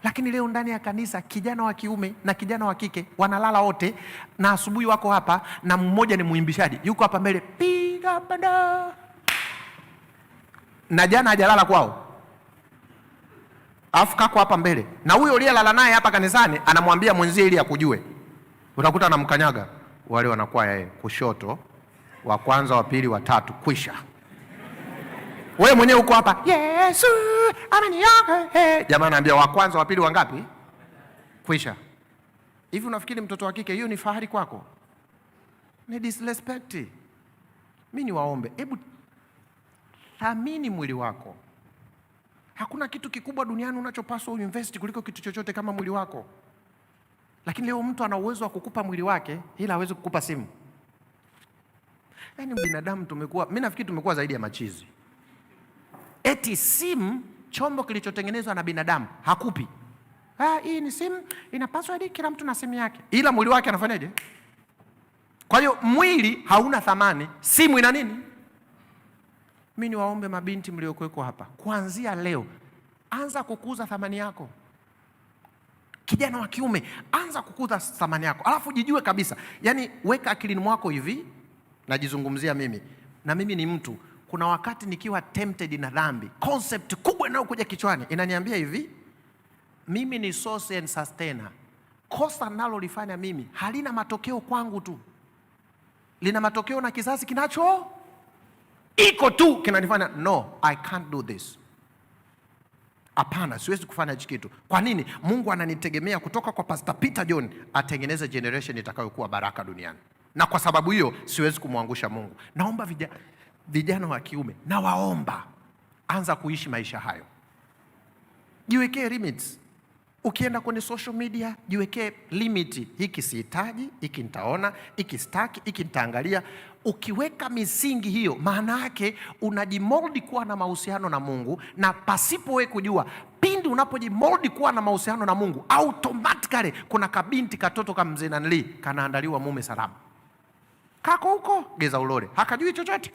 Lakini leo ndani ya kanisa, kijana wa kiume na kijana wa kike wanalala wote, na asubuhi wako hapa, na mmoja ni muimbishaji, yuko hapa mbele, piga bada, na jana hajalala kwao, afu kako hapa mbele, na huyo aliyelala naye hapa kanisani anamwambia mwenzie ili akujue. Utakuta anamkanyaga. Wale wanakuwa yeye kushoto, wa kwanza, wa pili, wa tatu, kwisha. Wewe mwenyewe uko hapa, Yesu ameniokoa. Jamaa anaambia wa kwanza, wa pili, wangapi? Kwisha. Hivi unafikiri mtoto wa kike hiyo ni fahari kwako? Ni disrespect. Mimi niwaombe, hebu thamini mwili wako. Hakuna kitu kikubwa duniani unachopaswa uinvest kuliko kitu chochote kama mwili wako. Lakini leo mtu ana uwezo wa kukupa mwili wake, ila hawezi kukupa simu. Yaani binadamu mimi nafikiri tumekuwa zaidi ya machizi. Eti simu, chombo kilichotengenezwa na binadamu, hakupi. Hii ni simu, inapaswa hadi kila mtu na simu yake. Ila mwili wake anafanyaje? Kwa hiyo mwili hauna thamani, simu ina nini? Mimi niwaombe mabinti mliokuweko hapa, kuanzia leo anza kukuza thamani yako. Kijana wa kiume, anza kukuza thamani yako. Alafu jijue kabisa, yani weka akilini mwako hivi, najizungumzia mimi, na mimi ni mtu. Kuna wakati nikiwa tempted na dhambi, concept kubwa inayokuja kichwani inaniambia hivi, mimi ni source and sustainer. Kosa nalolifanya mimi halina matokeo kwangu tu, lina matokeo na kizazi kinacho iko tu kinanifanya no, I can't do this. Hapana, siwezi kufanya hichi kitu. Kwa nini? Mungu ananitegemea kutoka kwa Pastor Peter John atengeneze generation itakayokuwa baraka duniani, na kwa sababu hiyo siwezi kumwangusha Mungu. Naomba vijana wa kiume, na waomba, anza kuishi maisha hayo. Jiwekee limits. Ukienda kwenye social media, jiwekee limit. Hiki sihitaji, hiki nitaona, hiki sitaki, hiki nitaangalia. Ukiweka misingi hiyo, maana yake unajimold kuwa na mahusiano na Mungu, na pasipo wewe kujua, pindi unapojimold kuwa na mahusiano na Mungu, automatically kuna kabinti katoto kama mzee Nanli kanaandaliwa mume salama. Kako huko Geza Ulole, hakajui chochote.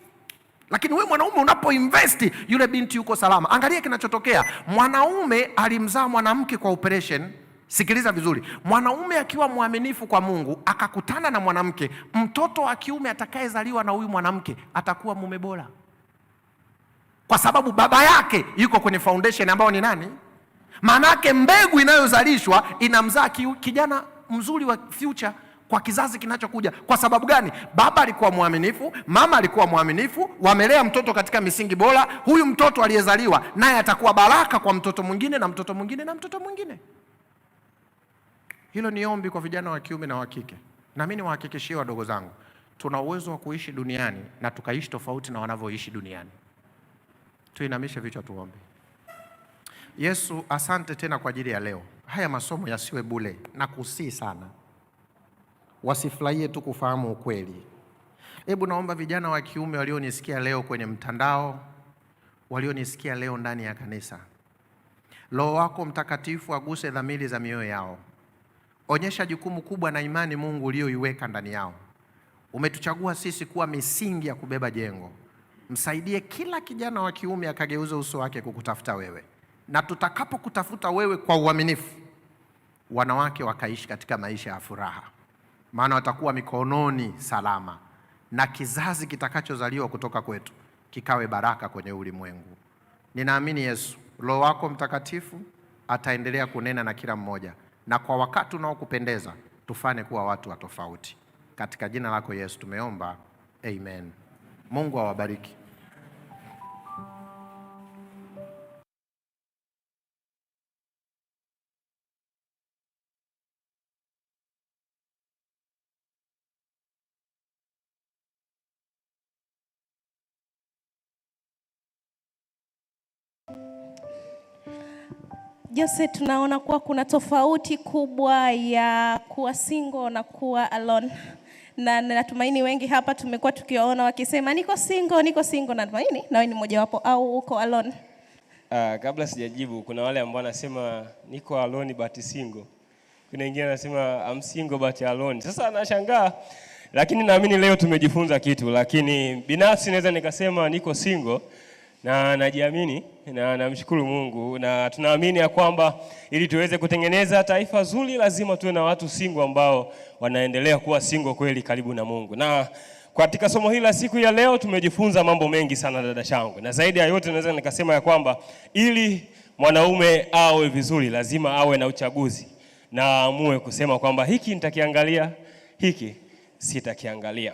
Lakini wewe mwanaume unapoinvest, yule binti yuko salama. Angalia kinachotokea. Mwanaume alimzaa mwanamke kwa operation. Sikiliza vizuri. Mwanaume akiwa mwaminifu kwa Mungu, akakutana na mwanamke, mtoto wa kiume atakayezaliwa na huyu mwanamke atakuwa mume bora. Kwa sababu baba yake yuko kwenye foundation ambayo ni nani? Maana yake mbegu inayozalishwa inamzaa kijana mzuri wa future kwa kizazi kinachokuja. Kwa sababu gani? Baba alikuwa mwaminifu, mama alikuwa mwaminifu, wamelea mtoto katika misingi bora. Huyu mtoto aliyezaliwa naye atakuwa baraka kwa mtoto mwingine na mtoto mwingine na mtoto mwingine. Hilo ni ombi kwa vijana wa kiume na wa kike. Na mimi niwahakikishie wadogo zangu, tuna uwezo wa kuishi duniani na tukaishi tofauti na wanavyoishi duniani. Tuinamishe vichwa tuombe. Yesu, asante tena kwa ajili ya leo. Haya masomo yasiwe bure, na kusii sana wasifurahie tu kufahamu ukweli. Hebu naomba vijana wa kiume walionisikia leo kwenye mtandao, walionisikia leo ndani ya kanisa, Roho wako Mtakatifu aguse dhamiri za mioyo yao. Onyesha jukumu kubwa na imani Mungu ulioiweka ndani yao. Umetuchagua sisi kuwa misingi ya kubeba jengo. Msaidie kila kijana wa kiume akageuza uso wake kukutafuta wewe. na tutakapokutafuta wewe kwa uaminifu, wanawake wakaishi katika maisha ya furaha, maana watakuwa mikononi salama, na kizazi kitakachozaliwa kutoka kwetu kikawe baraka kwenye ulimwengu. Ninaamini Yesu, Roho wako Mtakatifu ataendelea kunena na kila mmoja, na kwa wakati unaokupendeza tufanye kuwa watu wa tofauti. Katika jina lako Yesu tumeomba, amen. Mungu awabariki. Jose, tunaona kuwa kuna tofauti kubwa ya kuwa single na kuwa alone. Na natumaini wengi hapa tumekuwa tukiwaona wakisema niko single, na natumaini na wewe ni mmoja wapo, au uko alone? Kabla sijajibu, kuna wale ambao wanasema niko alone but single. Kuna wengine wanasema I'm single but alone. Sasa nashangaa, lakini naamini leo tumejifunza kitu, lakini binafsi naweza nikasema niko single na najiamini na namshukuru Mungu, na tunaamini ya kwamba ili tuweze kutengeneza taifa zuri lazima tuwe na watu single ambao wanaendelea kuwa single kweli karibu na Mungu. Na katika somo hili la siku ya leo tumejifunza mambo mengi sana dada shangu, na zaidi ya yote naweza nikasema ya kwamba ili mwanaume awe vizuri lazima awe na uchaguzi na amue kusema kwamba hiki nitakiangalia, hiki sitakiangalia.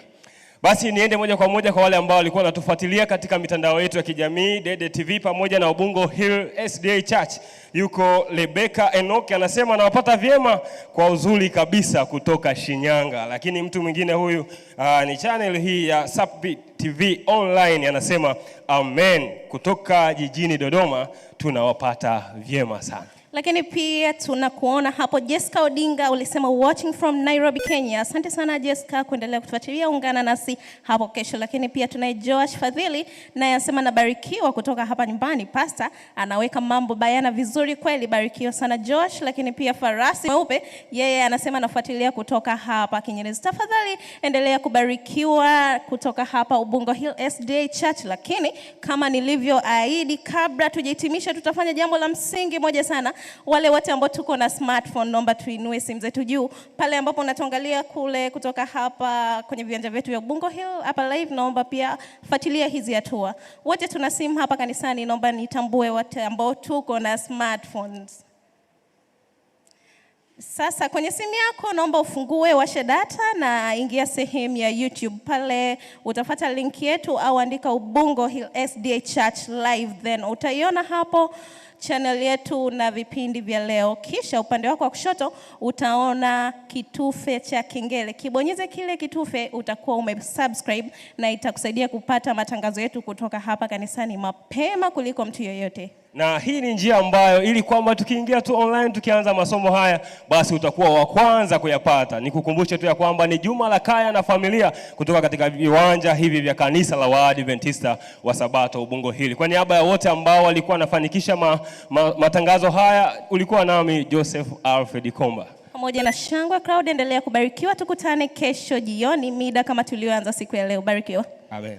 Basi niende moja kwa moja kwa wale ambao walikuwa wanatufuatilia katika mitandao yetu ya kijamii Dede TV pamoja na Ubungo Hill SDA Church. Yuko Rebecca Enoch anasema anawapata vyema kwa uzuri kabisa kutoka Shinyanga. Lakini mtu mwingine huyu ni channel hii ya Sapbit TV online anasema amen kutoka jijini Dodoma, tunawapata vyema sana. Lakini pia tunakuona hapo Jessica Odinga, ulisema watching from Nairobi, Kenya. Asante sana Jessica kuendelea kutufuatilia, ungana nasi hapo kesho. Lakini pia tunaye Josh Fadhili, naye anasema nabarikiwa kutoka hapa nyumbani. Pastor anaweka mambo bayana vizuri kweli, barikiwa sana Josh. Lakini pia Farasi Mweupe, yeye anasema anafuatilia kutoka hapa Kinyerezi. Tafadhali endelea kubarikiwa kutoka hapa Ubungo Hill SDA Church. Lakini kama nilivyoahidi, kabla tujahitimisha, tutafanya jambo la msingi moja sana. Wale wote ambao tuko na smartphone, naomba tuinue simu zetu juu. Pale ambapo unatuangalia kule kutoka hapa kwenye viwanja vyetu vya Ubungo Hill hapa live, naomba pia fuatilia hizi hatua. Wote tuna simu hapa kanisani, naomba nitambue wote ambao tuko na smartphones. Sasa kwenye simu yako naomba ufungue, washe data na ingia sehemu ya YouTube. Pale utafuata link yetu au andika Ubungo Hill SDA Church live, then utaiona hapo channel yetu na vipindi vya leo. Kisha upande wako wa kushoto utaona kitufe cha kengele. Kibonyeze kile kitufe, utakuwa umesubscribe na itakusaidia kupata matangazo yetu kutoka hapa kanisani mapema kuliko mtu yoyote. Na hii ni njia ambayo ili kwamba tukiingia tu online tukianza masomo haya basi utakuwa wa kwanza kuyapata. Nikukumbushe tu ya kwamba ni Juma la Kaya na Familia kutoka katika viwanja hivi vya kanisa la Waadventista wa Sabato Ubungo Hill. Kwa niaba ya wote ambao walikuwa wanafanikisha matangazo haya, ulikuwa nami Joseph Alfred Komba pamoja na Shangwe Crowd. Endelea kubarikiwa, tukutane kesho jioni mida kama tulioanza siku ya leo. Barikiwa. Amen.